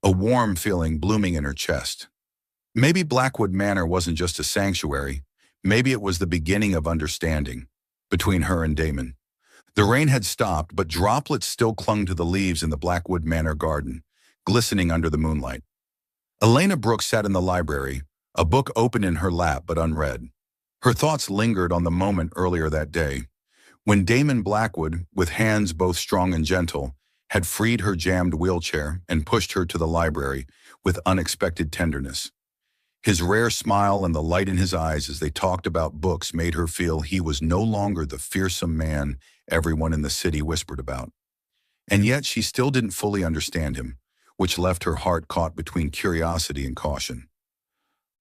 a warm feeling blooming in her chest. Maybe Blackwood Manor wasn't just a sanctuary. Maybe it was the beginning of understanding between her and Damon. The rain had stopped, but droplets still clung to the leaves in the Blackwood Manor garden, glistening under the moonlight. Elena Brooks sat in the library, a book open in her lap but unread. Her thoughts lingered on the moment earlier that day, when Damon Blackwood, with hands both strong and gentle, had freed her jammed wheelchair and pushed her to the library with unexpected tenderness. His rare smile and the light in his eyes as they talked about books made her feel he was no longer the fearsome man everyone in the city whispered about. And yet she still didn't fully understand him, which left her heart caught between curiosity and caution.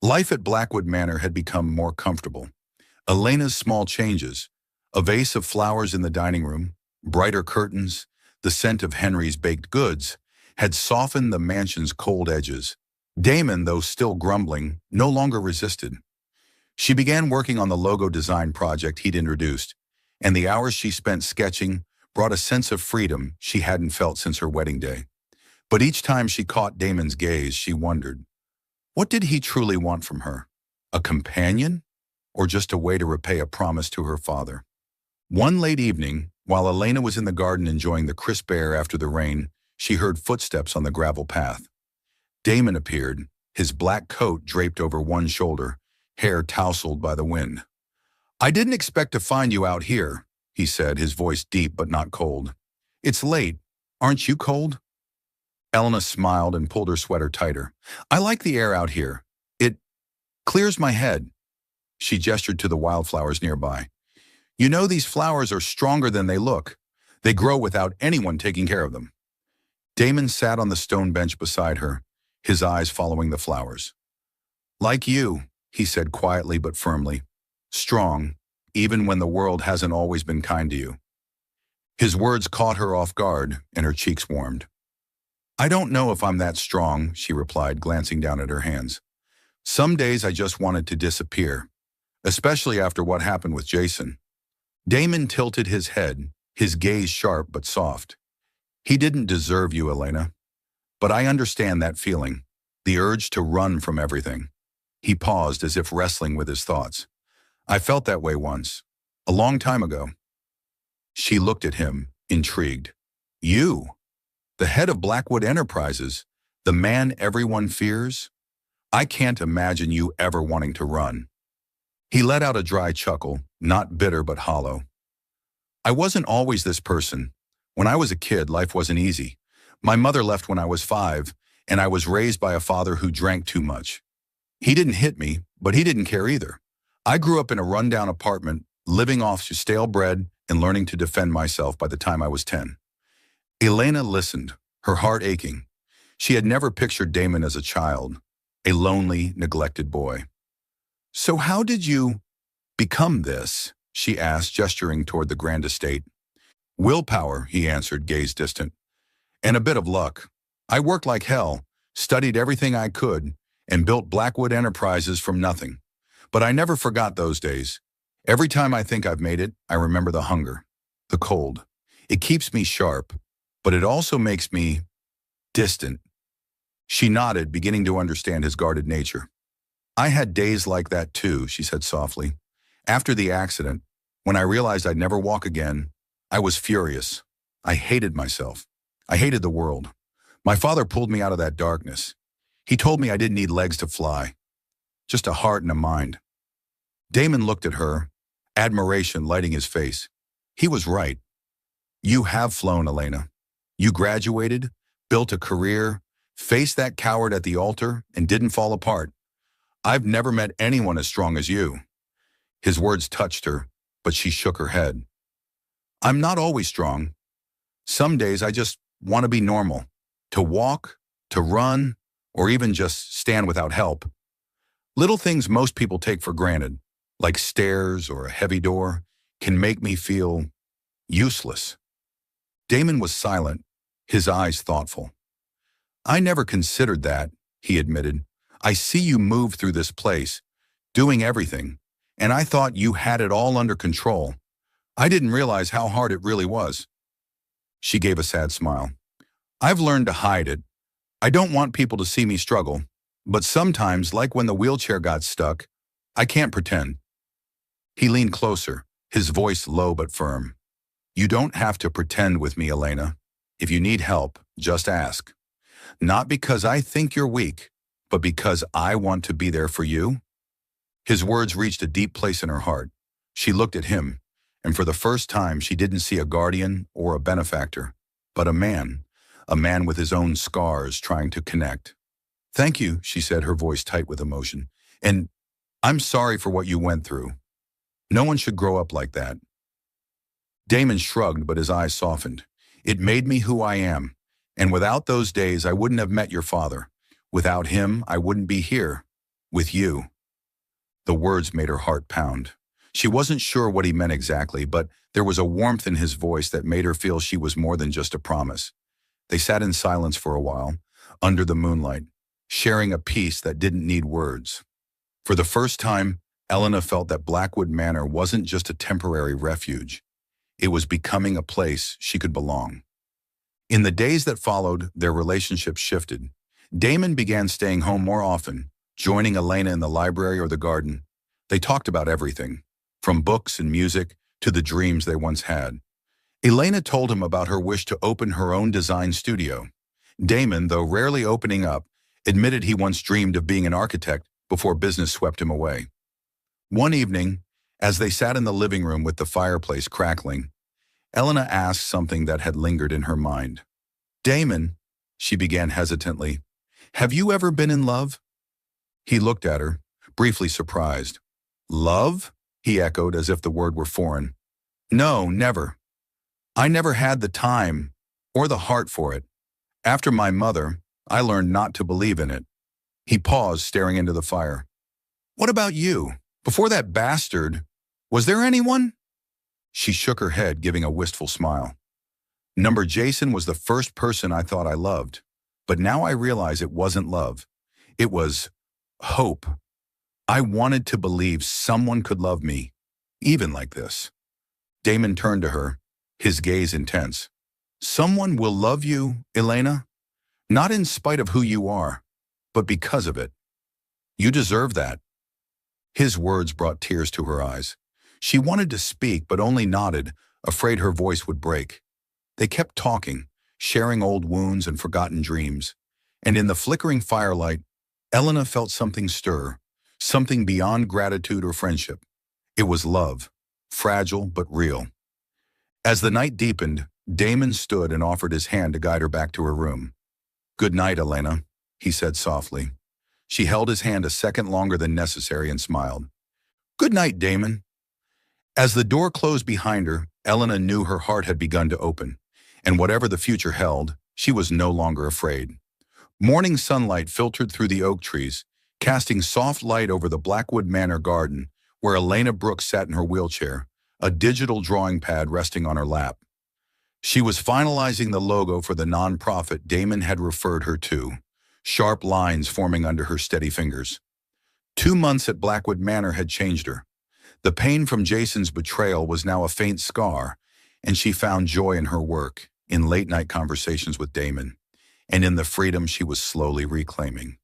Life at Blackwood Manor had become more comfortable. Elena's small changes, a vase of flowers in the dining room, brighter curtains, the scent of Henry's baked goods, had softened the mansion's cold edges. Damon, though still grumbling, no longer resisted. She began working on the logo design project he'd introduced, and the hours she spent sketching brought a sense of freedom she hadn't felt since her wedding day. But each time she caught Damon's gaze, she wondered, what did he truly want from her? A companion? Or just a way to repay a promise to her father? One late evening, while Elena was in the garden enjoying the crisp air after the rain, she heard footsteps on the gravel path. Damon appeared, his black coat draped over one shoulder, hair tousled by the wind. I didn't expect to find you out here, he said, his voice deep but not cold. It's late. Aren't you cold? Elena smiled and pulled her sweater tighter. I like the air out here. It clears my head. She gestured to the wildflowers nearby. You know, these flowers are stronger than they look. They grow without anyone taking care of them. Damon sat on the stone bench beside her, his eyes following the flowers. Like you, he said quietly but firmly. Strong, even when the world hasn't always been kind to you. His words caught her off guard, and her cheeks warmed. I don't know if I'm that strong, she replied, glancing down at her hands. Some days I just wanted to disappear, especially after what happened with Jason. Damon tilted his head, his gaze sharp but soft. He didn't deserve you, Elena. But I understand that feeling, the urge to run from everything. He paused as if wrestling with his thoughts. I felt that way once, a long time ago. She looked at him, intrigued. You, the head of Blackwood Enterprises, the man everyone fears? I can't imagine you ever wanting to run. He let out a dry chuckle, not bitter but hollow. I wasn't always this person. When I was a kid, life wasn't easy. My mother left when I was 5, and I was raised by a father who drank too much. He didn't hit me, but he didn't care either. I grew up in a rundown apartment, living off stale bread and learning to defend myself by the time I was 10. Elena listened, her heart aching. She had never pictured Damon as a child, a lonely, neglected boy. So how did you become this? She asked, gesturing toward the grand estate. Willpower, he answered, gaze distant. And a bit of luck. I worked like hell, studied everything I could, and built Blackwood Enterprises from nothing. But I never forgot those days. Every time I think I've made it, I remember the hunger, the cold. It keeps me sharp, but it also makes me distant. She nodded, beginning to understand his guarded nature. I had days like that too, she said softly. After the accident, when I realized I'd never walk again, I was furious. I hated myself. I hated the world. My father pulled me out of that darkness. He told me I didn't need legs to fly, just a heart and a mind. Damon looked at her, admiration lighting his face. He was right. You have flown, Elena. You graduated, built a career, faced that coward at the altar, and didn't fall apart. I've never met anyone as strong as you. His words touched her, but she shook her head. I'm not always strong. Some days I just want to be normal, to walk, to run, or even just stand without help. Little things most people take for granted, like stairs or a heavy door, can make me feel useless. Damon was silent, his eyes thoughtful. I never considered that, he admitted. I see you move through this place, doing everything, and I thought you had it all under control. I didn't realize how hard it really was. She gave a sad smile. I've learned to hide it. I don't want people to see me struggle, but sometimes, like when the wheelchair got stuck, I can't pretend. He leaned closer, his voice low but firm. You don't have to pretend with me, Elena. If you need help, just ask. Not because I think you're weak, but because I want to be there for you. His words reached a deep place in her heart. She looked at him, and for the first time she didn't see a guardian or a benefactor, but a man with his own scars trying to connect. Thank you, she said, her voice tight with emotion. And I'm sorry for what you went through. No one should grow up like that. Damon shrugged, but his eyes softened. It made me who I am, and without those days I wouldn't have met your father. Without him, I wouldn't be here, with you. The words made her heart pound. She wasn't sure what he meant exactly, but there was a warmth in his voice that made her feel she was more than just a promise. They sat in silence for a while, under the moonlight, sharing a peace that didn't need words. For the first time, Elena felt that Blackwood Manor wasn't just a temporary refuge. It was becoming a place she could belong. In the days that followed, their relationship shifted. Damon began staying home more often, joining Elena in the library or the garden. They talked about everything, from books and music to the dreams they once had. Elena told him about her wish to open her own design studio. Damon, though rarely opening up, admitted he once dreamed of being an architect before business swept him away. One evening, as they sat in the living room with the fireplace crackling, Elena asked something that had lingered in her mind. Damon, she began hesitantly, have you ever been in love? He looked at her, briefly surprised. Love? He echoed as if the word were foreign. No, never. I never had the time or the heart for it. After my mother, I learned not to believe in it. He paused, staring into the fire. What about you? Before that bastard, was there anyone? She shook her head, giving a wistful smile. Number Jason was the first person I thought I loved, but now I realize it wasn't love. It was hope. I wanted to believe someone could love me, even like this. Damon turned to her, his gaze intense. Someone will love you, Elena, not in spite of who you are, but because of it. You deserve that. His words brought tears to her eyes. She wanted to speak, but only nodded, afraid her voice would break. They kept talking, sharing old wounds and forgotten dreams. And in the flickering firelight, Elena felt something stir, something beyond gratitude or friendship. It was love, fragile but real. As the night deepened, Damon stood and offered his hand to guide her back to her room. Good night, Elena, he said softly. She held his hand a second longer than necessary and smiled. Good night, Damon. As the door closed behind her, Elena knew her heart had begun to open, and whatever the future held, she was no longer afraid. Morning sunlight filtered through the oak trees, casting soft light over the Blackwood Manor garden, where Elena Brooks sat in her wheelchair, a digital drawing pad resting on her lap. She was finalizing the logo for the nonprofit Damon had referred her to, sharp lines forming under her steady fingers. 2 months at Blackwood Manor had changed her. The pain from Jason's betrayal was now a faint scar, and she found joy in her work, in late-night conversations with Damon, and in the freedom she was slowly reclaiming.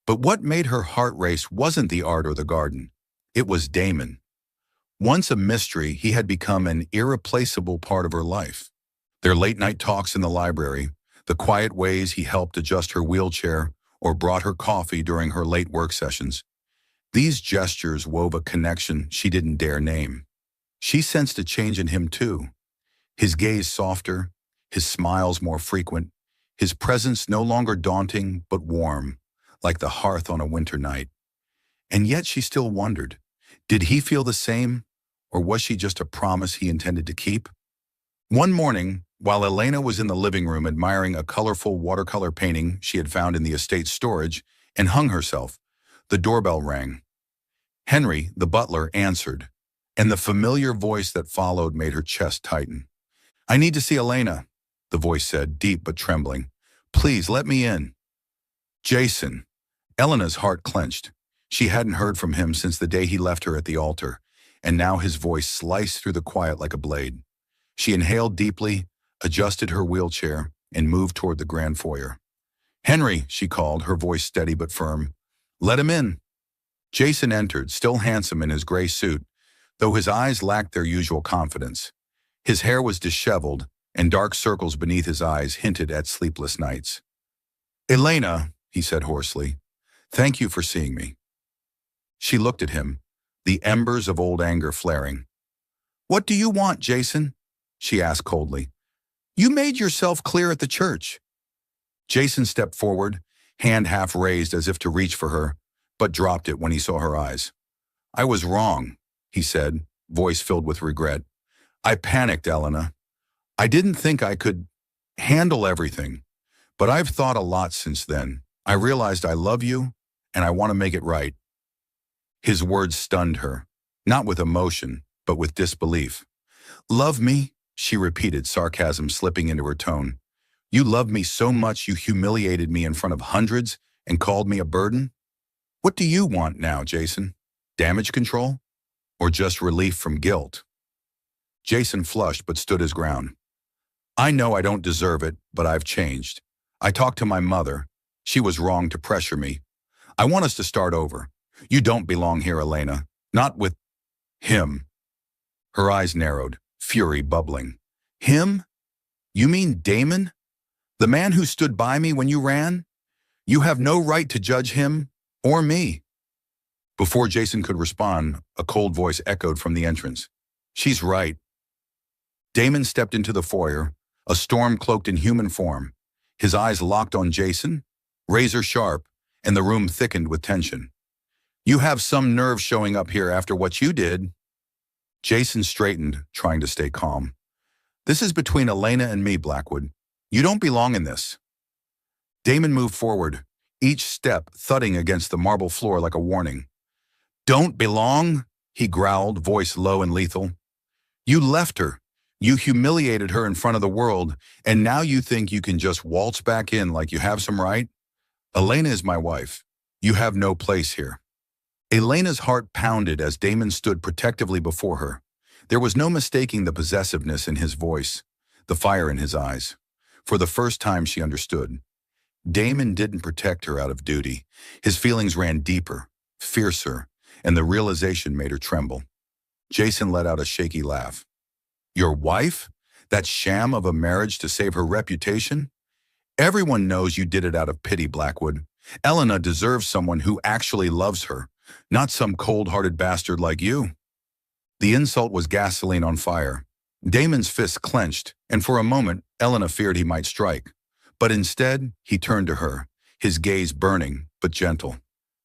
But what made her heart race wasn't the art or the garden. It was Damon. Once a mystery, he had become an irreplaceable part of her life. Their late-night talks in the library, the quiet ways he helped adjust her wheelchair or brought her coffee during her late work sessions. These gestures wove a connection she didn't dare name. She sensed a change in him too. His gaze softer, his smiles more frequent, his presence no longer daunting but warm, like the hearth on a winter night. And yet she still wondered, did he feel the same, or was she just a promise he intended to keep? One morning, while Elena was in the living room admiring a colorful watercolor painting she had found in the estate's storage and hung herself, the doorbell rang. Henry, the butler, answered, and the familiar voice that followed made her chest tighten. "I need to see Elena," the voice said, deep but trembling. "Please, let me in." Jason. Elena's heart clenched. She hadn't heard from him since the day he left her at the altar, and now his voice sliced through the quiet like a blade. She inhaled deeply, adjusted her wheelchair, and moved toward the grand foyer. "Henry," she called, her voice steady but firm. "Let him in." Jason entered, still handsome in his gray suit, though his eyes lacked their usual confidence. His hair was disheveled, and dark circles beneath his eyes hinted at sleepless nights. "Elena," he said hoarsely, "thank you for seeing me." She looked at him, the embers of old anger flaring. "What do you want, Jason?" she asked coldly. "You made yourself clear at the church." Jason stepped forward, hand half raised as if to reach for her, but dropped it when he saw her eyes. "I was wrong," he said, voice filled with regret. "I panicked, Elena. I didn't think I could handle everything, but I've thought a lot since then. I realized I love you, and I want to make it right." His words stunned her, not with emotion, but with disbelief. "Love me?" she repeated, sarcasm slipping into her tone. "You loved me so much you humiliated me in front of hundreds and called me a burden? What do you want now, Jason? Damage control? Or just relief from guilt?" Jason flushed but stood his ground. "I know I don't deserve it, but I've changed. I talked to my mother. She was wrong to pressure me. I want us to start over. You don't belong here, Elena. Not with him." Her eyes narrowed, fury bubbling. "Him? You mean Damon? The man who stood by me when you ran? You have no right to judge him or me." Before Jason could respond, a cold voice echoed from the entrance. "She's right." Damon stepped into the foyer, a storm cloaked in human form. His eyes locked on Jason, razor sharp, and the room thickened with tension. "You have some nerve showing up here after what you did." Jason straightened, trying to stay calm. "This is between Elena and me, Blackwood. You don't belong in this." Damon moved forward, each step thudding against the marble floor like a warning. "Don't belong?" he growled, voice low and lethal. "You left her. You humiliated her in front of the world, and now you think you can just waltz back in like you have some right? Elena is my wife. You have no place here." Elena's heart pounded as Damon stood protectively before her. There was no mistaking the possessiveness in his voice, the fire in his eyes. For the first time she understood. Damon didn't protect her out of duty. His feelings ran deeper, fiercer, and the realization made her tremble. Jason let out a shaky laugh. "Your wife? That sham of a marriage to save her reputation? Everyone knows you did it out of pity, Blackwood. Elena deserves someone who actually loves her, not some cold-hearted bastard like you." The insult was gasoline on fire. Damon's fists clenched, and for a moment, Elena feared he might strike. But instead, he turned to her, his gaze burning but gentle.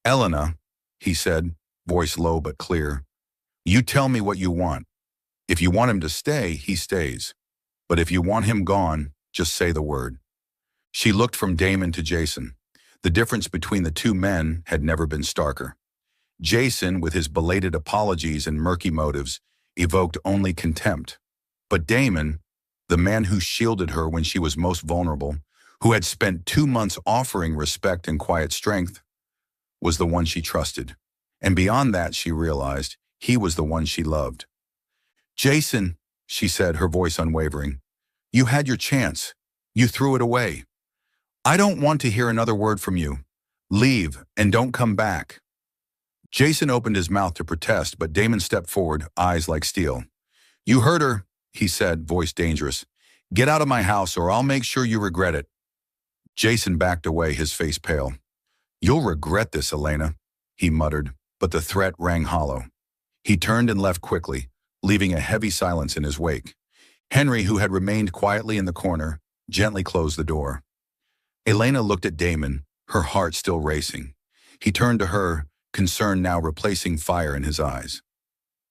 "Elena," he said, voice low but clear, "you tell me what you want. If you want him to stay, he stays. But if you want him gone, just say the word." She looked from Damon to Jason. The difference between the two men had never been starker. Jason, with his belated apologies and murky motives, evoked only contempt. But Damon, the man who shielded her when she was most vulnerable, who had spent 2 months offering respect and quiet strength, was the one she trusted. And beyond that, she realized he was the one she loved. "Jason," she said, her voice unwavering, "you had your chance. You threw it away. I don't want to hear another word from you. Leave and don't come back." Jason opened his mouth to protest, but Damon stepped forward, eyes like steel. "You heard her," he said, voice dangerous. "Get out of my house or I'll make sure you regret it." Jason backed away, his face pale. "You'll regret this, Elena," he muttered, but the threat rang hollow. He turned and left quickly, leaving a heavy silence in his wake. Henry, who had remained quietly in the corner, gently closed the door. Elena looked at Damon, her heart still racing. He turned to her, concern now replacing fire in his eyes.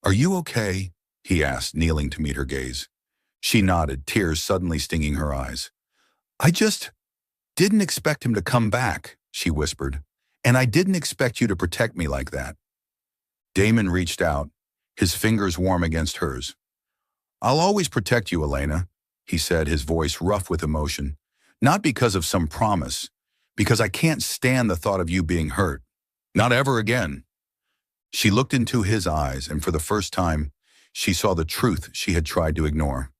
"Are you okay?" he asked, kneeling to meet her gaze. She nodded, tears suddenly stinging her eyes. "I just didn't expect him to come back," she whispered, "and I didn't expect you to protect me like that." Damon reached out, his fingers warm against hers. "I'll always protect you, Elena," he said, his voice rough with emotion. "Not because of some promise, because I can't stand the thought of you being hurt. Not ever again." She looked into his eyes, and for the first time, she saw the truth she had tried to ignore.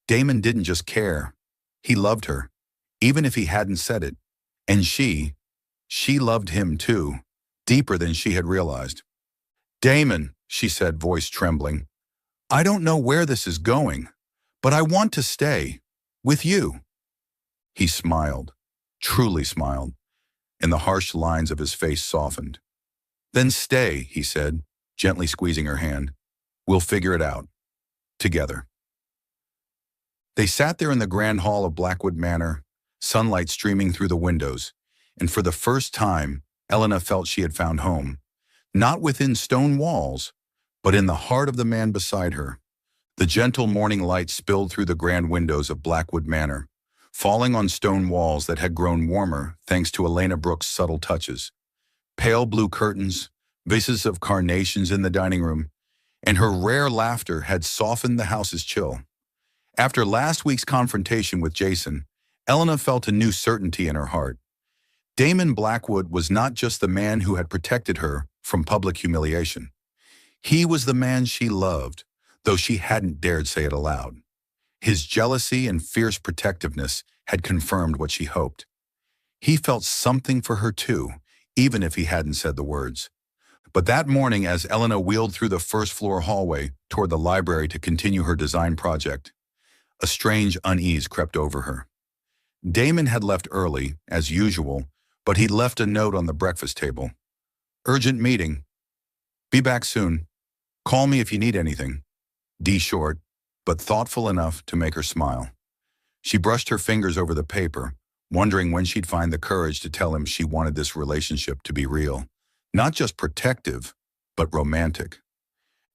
Damon didn't just care. He loved her, even if he hadn't said it. And she loved him too, deeper than she had realized. "Damon," she said, voice trembling, "I don't know where this is going, but I want to stay with you." He smiled, truly smiled, and the harsh lines of his face softened. "Then stay," he said, gently squeezing her hand. "We'll figure it out. Together." They sat there in the grand hall of Blackwood Manor, sunlight streaming through the windows, and for the first time, Elena felt she had found home, not within stone walls, but in the heart of the man beside her. The gentle morning light spilled through the grand windows of Blackwood Manor, falling on stone walls that had grown warmer thanks to Elena Brooks' subtle touches. Pale blue curtains, vases of carnations in the dining room, and her rare laughter had softened the house's chill. After last week's confrontation with Jason, Elena felt a new certainty in her heart. Damon Blackwood was not just the man who had protected her from public humiliation. He was the man she loved, though she hadn't dared say it aloud. His jealousy and fierce protectiveness had confirmed what she hoped. He felt something for her too, even if he hadn't said the words. But that morning, as Elena wheeled through the first-floor hallway toward the library to continue her design project, a strange unease crept over her. Damon had left early, as usual, but he'd left a note on the breakfast table. "Urgent meeting. Be back soon. Call me if you need anything." D short, but thoughtful enough to make her smile. She brushed her fingers over the paper, wondering when she'd find the courage to tell him she wanted this relationship to be real. Not just protective, but romantic.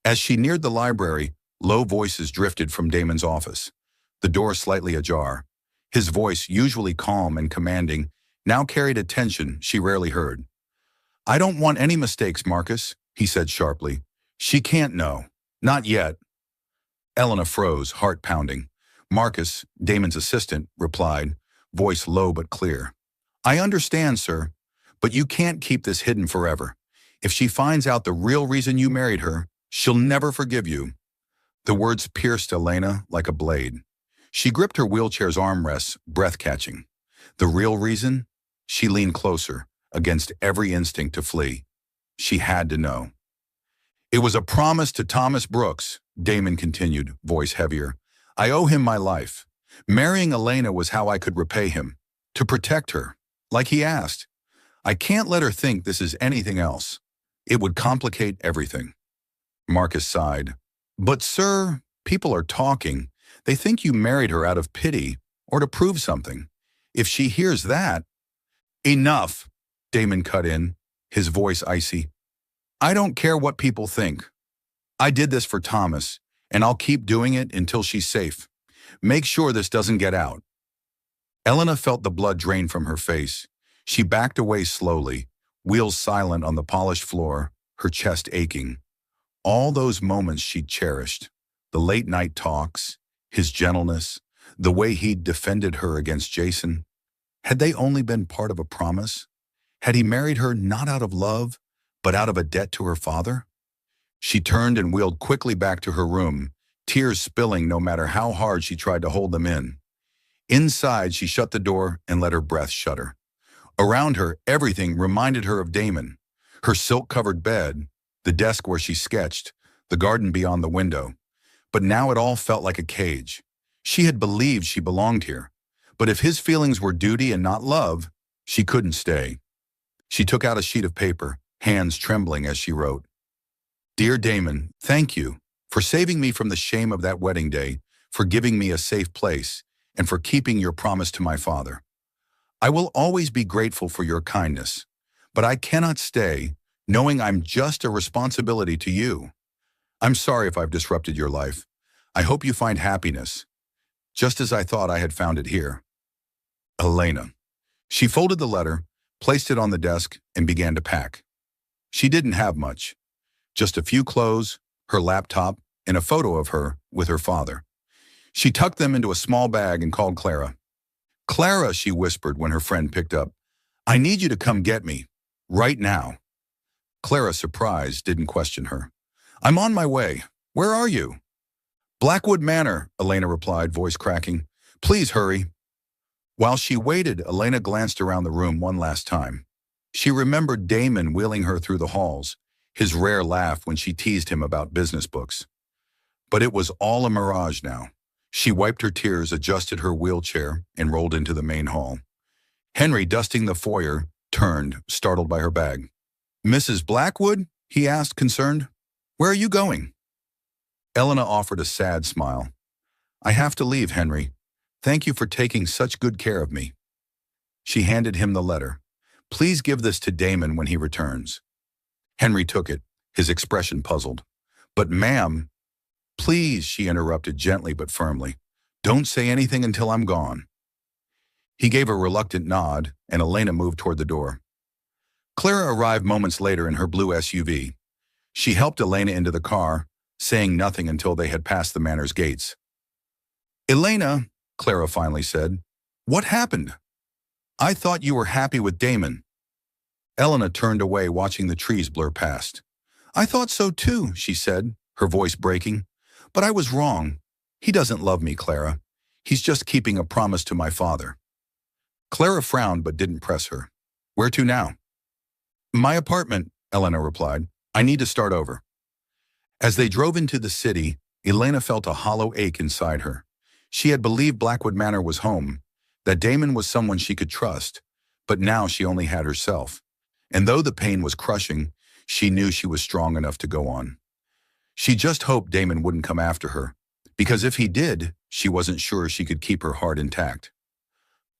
As she neared the library, low voices drifted from Damon's office, the door slightly ajar. His voice, usually calm and commanding, now carried a tension she rarely heard. "I don't want any mistakes, Marcus," he said sharply. "She can't know. Not yet." Elena froze, heart pounding. Marcus, Damon's assistant, replied, voice low but clear. "I understand, sir, but you can't keep this hidden forever. If she finds out the real reason you married her, she'll never forgive you." The words pierced Elena like a blade. She gripped her wheelchair's armrests, breath-catching. The real reason? She leaned closer, against every instinct to flee. She had to know. "It was a promise to Thomas Brooks," Damon continued, voice heavier. "I owe him my life. Marrying Elena was how I could repay him, to protect her, like he asked. I can't let her think this is anything else. It would complicate everything." Marcus sighed. "But sir, people are talking. They think you married her out of pity or to prove something. If she hears that—" "Enough," Damon cut in, his voice icy. "I don't care what people think. I did this for Thomas, and I'll keep doing it until she's safe. Make sure this doesn't get out." Elena felt the blood drain from her face. She backed away slowly, wheels silent on the polished floor, her chest aching. All those moments she'd cherished, the late-night talks, his gentleness, the way he'd defended her against Jason, Had they only been part of a promise? Had he married her not out of love, but out of a debt to her father? She turned and wheeled quickly back to her room, tears spilling no matter how hard she tried to hold them in. Inside, she shut the door and let her breath shudder. Around her, everything reminded her of Damon. Her silk-covered bed, the desk where she sketched, the garden beyond the window. But now it all felt like a cage. She had believed she belonged here. But if his feelings were duty and not love, she couldn't stay. She took out a sheet of paper, hands trembling as she wrote, "Dear Damon, thank you for saving me from the shame of that wedding day, for giving me a safe place, and for keeping your promise to my father. I will always be grateful for your kindness, but I cannot stay knowing I'm just a responsibility to you. I'm sorry if I've disrupted your life. I hope you find happiness, just as I thought I had found it here. Elena." She folded the letter, placed it on the desk, and began to pack. She didn't have much, just a few clothes, her laptop, and a photo of her with her father. She tucked them into a small bag and called Clara. "Clara," she whispered when her friend picked up, "I need you to come get me, right now." Clara, surprised, didn't question her. "I'm on my way. Where are you?" "Blackwood Manor," Elena replied, voice cracking. "Please hurry." While she waited, Elena glanced around the room one last time. She remembered Damon wheeling her through the halls, his rare laugh when she teased him about business books. But it was all a mirage now. She wiped her tears, adjusted her wheelchair, and rolled into the main hall. Henry, dusting the foyer, turned, startled by her bag. "Mrs. Blackwood?" he asked, concerned. "Where are you going?" Elena offered a sad smile. "I have to leave, Henry. Thank you for taking such good care of me." She handed him the letter. "Please give this to Damon when he returns." Henry took it, his expression puzzled. "But ma'am—" "Please," she interrupted gently but firmly. "Don't say anything until I'm gone." He gave a reluctant nod, and Elena moved toward the door. Clara arrived moments later in her blue SUV. She helped Elena into the car, saying nothing until they had passed the manor's gates. "Elena," Clara finally said, "what happened? I thought you were happy with Damon." Elena turned away, watching the trees blur past. "I thought so too," she said, her voice breaking. "But I was wrong. He doesn't love me, Clara. He's just keeping a promise to my father." Clara frowned but didn't press her. "Where to now?" "My apartment," Elena replied. "I need to start over." As they drove into the city, Elena felt a hollow ache inside her. She had believed Blackwood Manor was home, that Damon was someone she could trust, but now she only had herself. And though the pain was crushing, she knew she was strong enough to go on. She just hoped Damon wouldn't come after her, because if he did, she wasn't sure she could keep her heart intact.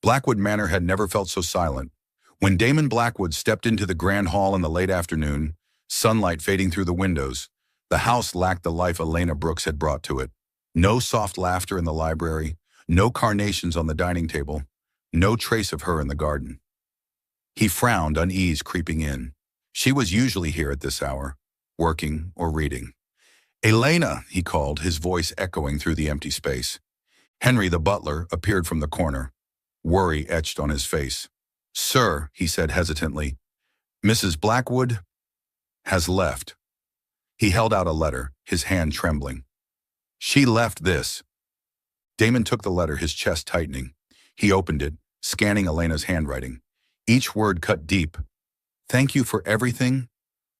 Blackwood Manor had never felt so silent. When Damon Blackwood stepped into the grand hall in the late afternoon, sunlight fading through the windows, the house lacked the life Elena Brooks had brought to it. No soft laughter in the library, no carnations on the dining table, no trace of her in the garden. He frowned, unease creeping in. She was usually here at this hour, working or reading. "Elena," he called, his voice echoing through the empty space. Henry, the butler, appeared from the corner, worry etched on his face. "Sir," he said hesitantly, "Mrs. Blackwood has left." He held out a letter, his hand trembling. "She left this." Damon took the letter, his chest tightening. He opened it, scanning Elena's handwriting. Each word cut deep. "Thank you for everything.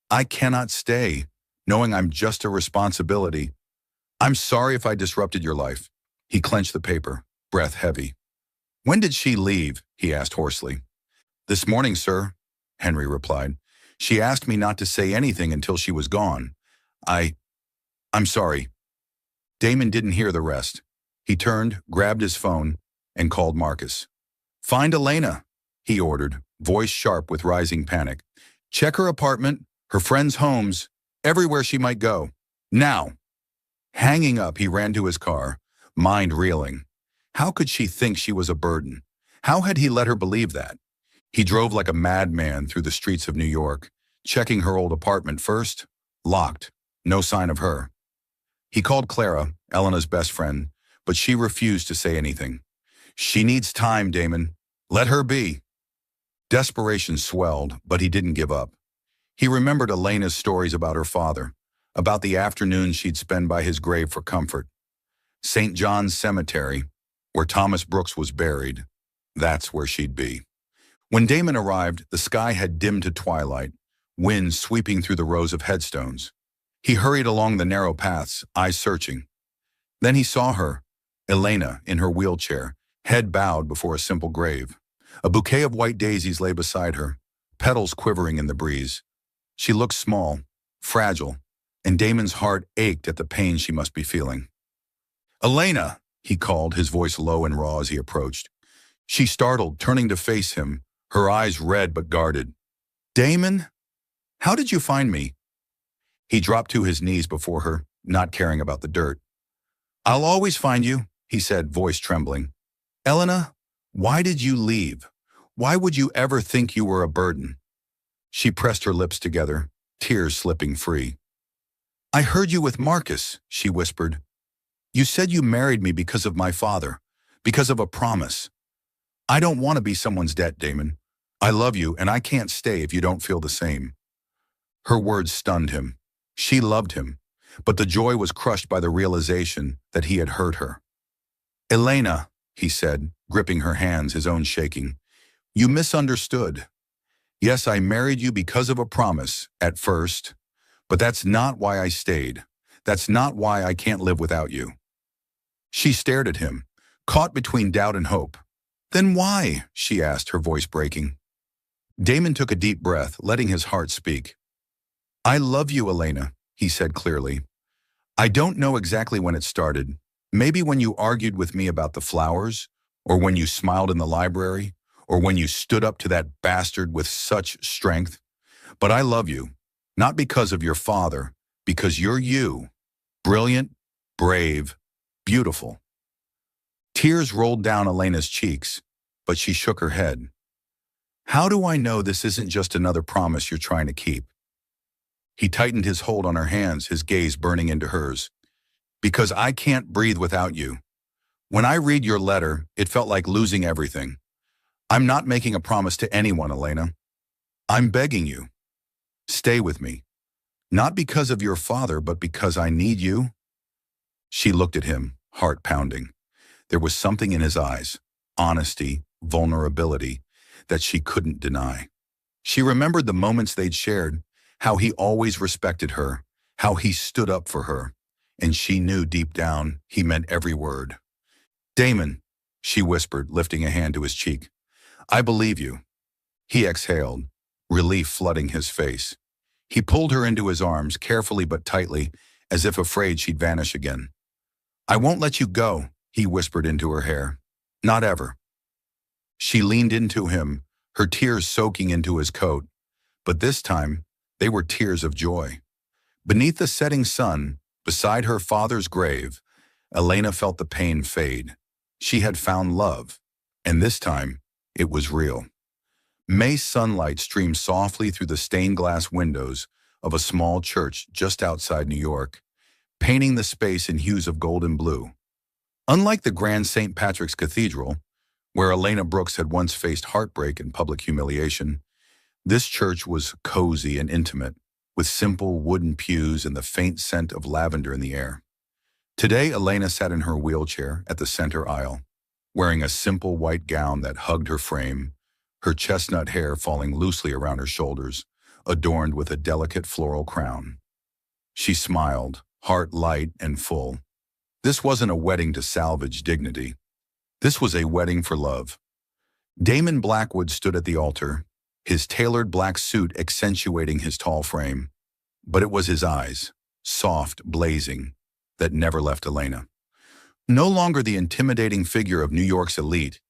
I cannot stay, knowing I'm just a responsibility. I'm sorry if I disrupted your life." He clenched the paper, breath heavy. "When did she leave?" he asked hoarsely. "This morning, sir," Henry replied. "She asked me not to say anything until she was gone. I'm sorry." Damon didn't hear the rest. He turned, grabbed his phone, and called Marcus. "Find Elena," he ordered, voice sharp with rising panic. "Check her apartment, her friends' homes, everywhere she might go. Now." Hanging up, he ran to his car, mind reeling. How could she think she was a burden? How had he let her believe that? He drove like a madman through the streets of New York, checking her old apartment first. Locked. No sign of her. He called Clara, Elena's best friend, but she refused to say anything. "She needs time, Damon. Let her be. Desperation swelled, but he didn't give up. He remembered Elena's stories about her father, about the afternoons she'd spend by his grave for comfort. St. John's Cemetery, where Thomas Brooks was buried, that's where she'd be. When Damon arrived, the sky had dimmed to twilight, wind sweeping through the rows of headstones. He hurried along the narrow paths, eyes searching. Then he saw her, Elena, in her wheelchair, head bowed before a simple grave. A bouquet of white daisies lay beside her, petals quivering in the breeze. She looked small, fragile, and Damon's heart ached at the pain she must be feeling. "Elena," he called, his voice low and raw as he approached. She startled, turning to face him, her eyes red but guarded. "Damon? How did you find me?" He dropped to his knees before her, not caring about the dirt. "I'll always find you," he said, voice trembling. "Elena, why did you leave? Why would you ever think you were a burden?" She pressed her lips together, tears slipping free. "I heard you with Marcus," she whispered. "You said you married me because of my father, because of a promise. I don't want to be someone's debt, Damon. I love you, and I can't stay if you don't feel the same." Her words stunned him. She loved him, but the joy was crushed by the realization that he had hurt her. "Elena," he said, gripping her hands, his own shaking, "you misunderstood. Yes, I married you because of a promise, at first, but that's not why I stayed. That's not why I can't live without you." She stared at him, caught between doubt and hope. "Then why?" she asked, her voice breaking. Damon took a deep breath, letting his heart speak. "I love you, Elena," he said clearly. "I don't know exactly when it started. Maybe when you argued with me about the flowers, or when you smiled in the library, or when you stood up to that bastard with such strength. But I love you, not because of your father, because you're you. Brilliant, brave, beautiful." Tears rolled down Elena's cheeks, but she shook her head. "How do I know this isn't just another promise you're trying to keep?" He tightened his hold on her hands, his gaze burning into hers. "Because I can't breathe without you. When I read your letter, it felt like losing everything. I'm not making a promise to anyone, Elena. I'm begging you. Stay with me. Not because of your father, but because I need you." She looked at him, heart pounding. There was something in his eyes, honesty, vulnerability, that she couldn't deny. She remembered the moments they'd shared, how he always respected her, how he stood up for her, and she knew deep down he meant every word. "Damon," she whispered, lifting a hand to his cheek. "I believe you." He exhaled, relief flooding his face. He pulled her into his arms, carefully but tightly, as if afraid she'd vanish again. "I won't let you go," he whispered into her hair. "Not ever." She leaned into him, her tears soaking into his coat, but this time they were tears of joy. Beneath the setting sun, beside her father's grave, Elena felt the pain fade. She had found love, and this time it was real. May sunlight streamed softly through the stained glass windows of a small church just outside New York, painting the space in hues of gold and blue. Unlike the grand St. Patrick's Cathedral, where Elena Brooks had once faced heartbreak and public humiliation, this church was cozy and intimate, with simple wooden pews and the faint scent of lavender in the air. Today, Elena sat in her wheelchair at the center aisle, wearing a simple white gown that hugged her frame, her chestnut hair falling loosely around her shoulders, adorned with a delicate floral crown. She smiled, heart light and full. This wasn't a wedding to salvage dignity. This was a wedding for love. Damon Blackwood stood at the altar, his tailored black suit accentuating his tall frame. But it was his eyes, soft, blazing, that never left Elena. No longer the intimidating figure of New York's elite,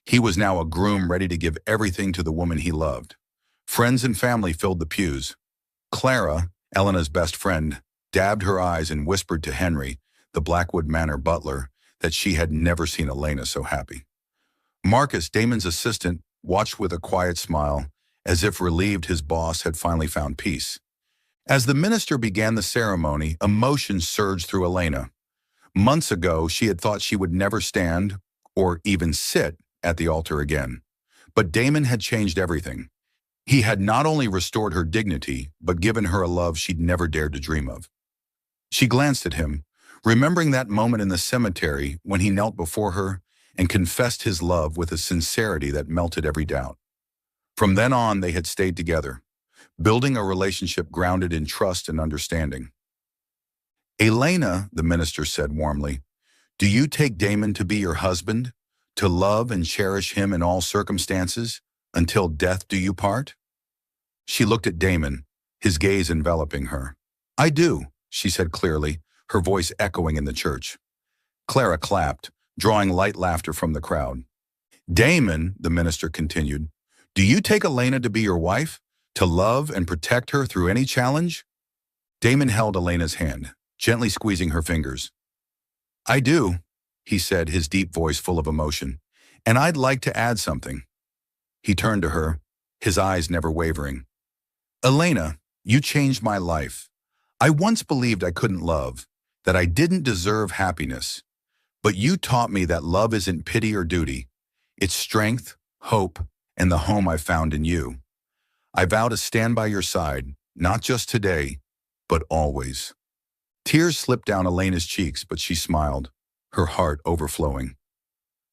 he was now a groom ready to give everything to the woman he loved. Friends and family filled the pews. Clara, Elena's best friend, dabbed her eyes and whispered to Henry, the Blackwood Manor butler, that she had never seen Elena so happy. Marcus, Damon's assistant, watched with a quiet smile, as if relieved his boss had finally found peace. As the minister began the ceremony, emotion surged through Elena. Months ago, she had thought she would never stand, or even sit, at the altar again. But Damon had changed everything. He had not only restored her dignity, but given her a love she'd never dared to dream of. She glanced at him, remembering that moment in the cemetery when he knelt before her and confessed his love with a sincerity that melted every doubt. From then on, they had stayed together, building a relationship grounded in trust and understanding. "Elena," the minister said warmly, "do you take Damon to be your husband, to love and cherish him in all circumstances, until death do you part?" She looked at Damon, his gaze enveloping her. "I do," she said clearly, her voice echoing in the church. Clara clapped, drawing light laughter from the crowd. "Damon," the minister continued, "do you take Elena to be your wife, to love and protect her through any challenge?" Damon held Elena's hand, gently squeezing her fingers. "I do," he said, his deep voice full of emotion, "and I'd like to add something." He turned to her, his eyes never wavering. "Elena, you changed my life. I once believed I couldn't love, that I didn't deserve happiness. But you taught me that love isn't pity or duty. It's strength, hope, and the home I found in you. I vow to stand by your side, not just today, but always." Tears slipped down Elena's cheeks, but she smiled, her heart overflowing.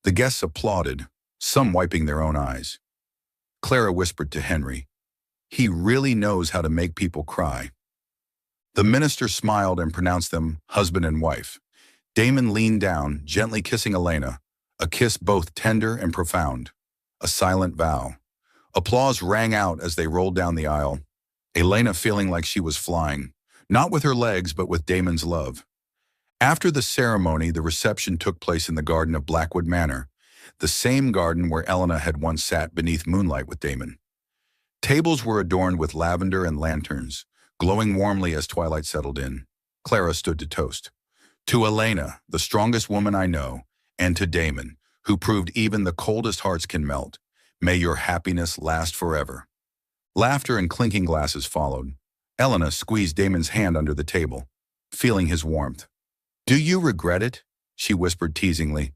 The guests applauded, some wiping their own eyes. Clara whispered to Henry, "He really knows how to make people cry." The minister smiled and pronounced them husband and wife. Damon leaned down, gently kissing Elena, a kiss both tender and profound, a silent vow. Applause rang out as they rolled down the aisle, Elena feeling like she was flying, not with her legs but with Damon's love. After the ceremony, the reception took place in the garden of Blackwood Manor, the same garden where Elena had once sat beneath moonlight with Damon. Tables were adorned with lavender and lanterns, glowing warmly as twilight settled in. Clara stood to toast. "To Elena, the strongest woman I know, and to Damon, who proved even the coldest hearts can melt, may your happiness last forever." Laughter and clinking glasses followed. Elena squeezed Damon's hand under the table, feeling his warmth. "Do you regret it?" she whispered teasingly.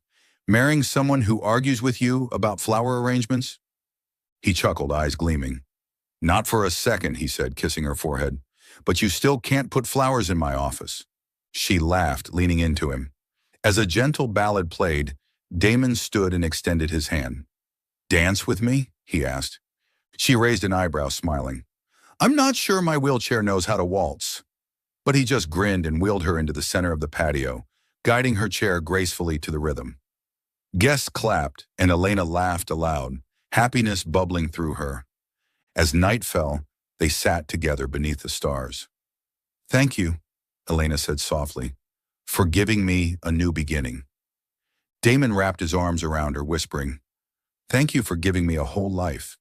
"Marrying someone who argues with you about flower arrangements?" He chuckled, eyes gleaming. "Not for a second," he said, kissing her forehead. "But you still can't put flowers in my office." She laughed, leaning into him. As a gentle ballad played, Damon stood and extended his hand. "Dance with me?" he asked. She raised an eyebrow, smiling. "I'm not sure my wheelchair knows how to waltz." But he just grinned and wheeled her into the center of the patio, guiding her chair gracefully to the rhythm. Guests clapped, and Elena laughed aloud, happiness bubbling through her. As night fell, they sat together beneath the stars. "Thank you," Elena said softly, "for giving me a new beginning." Damon wrapped his arms around her, whispering, "Thank you for giving me a whole life."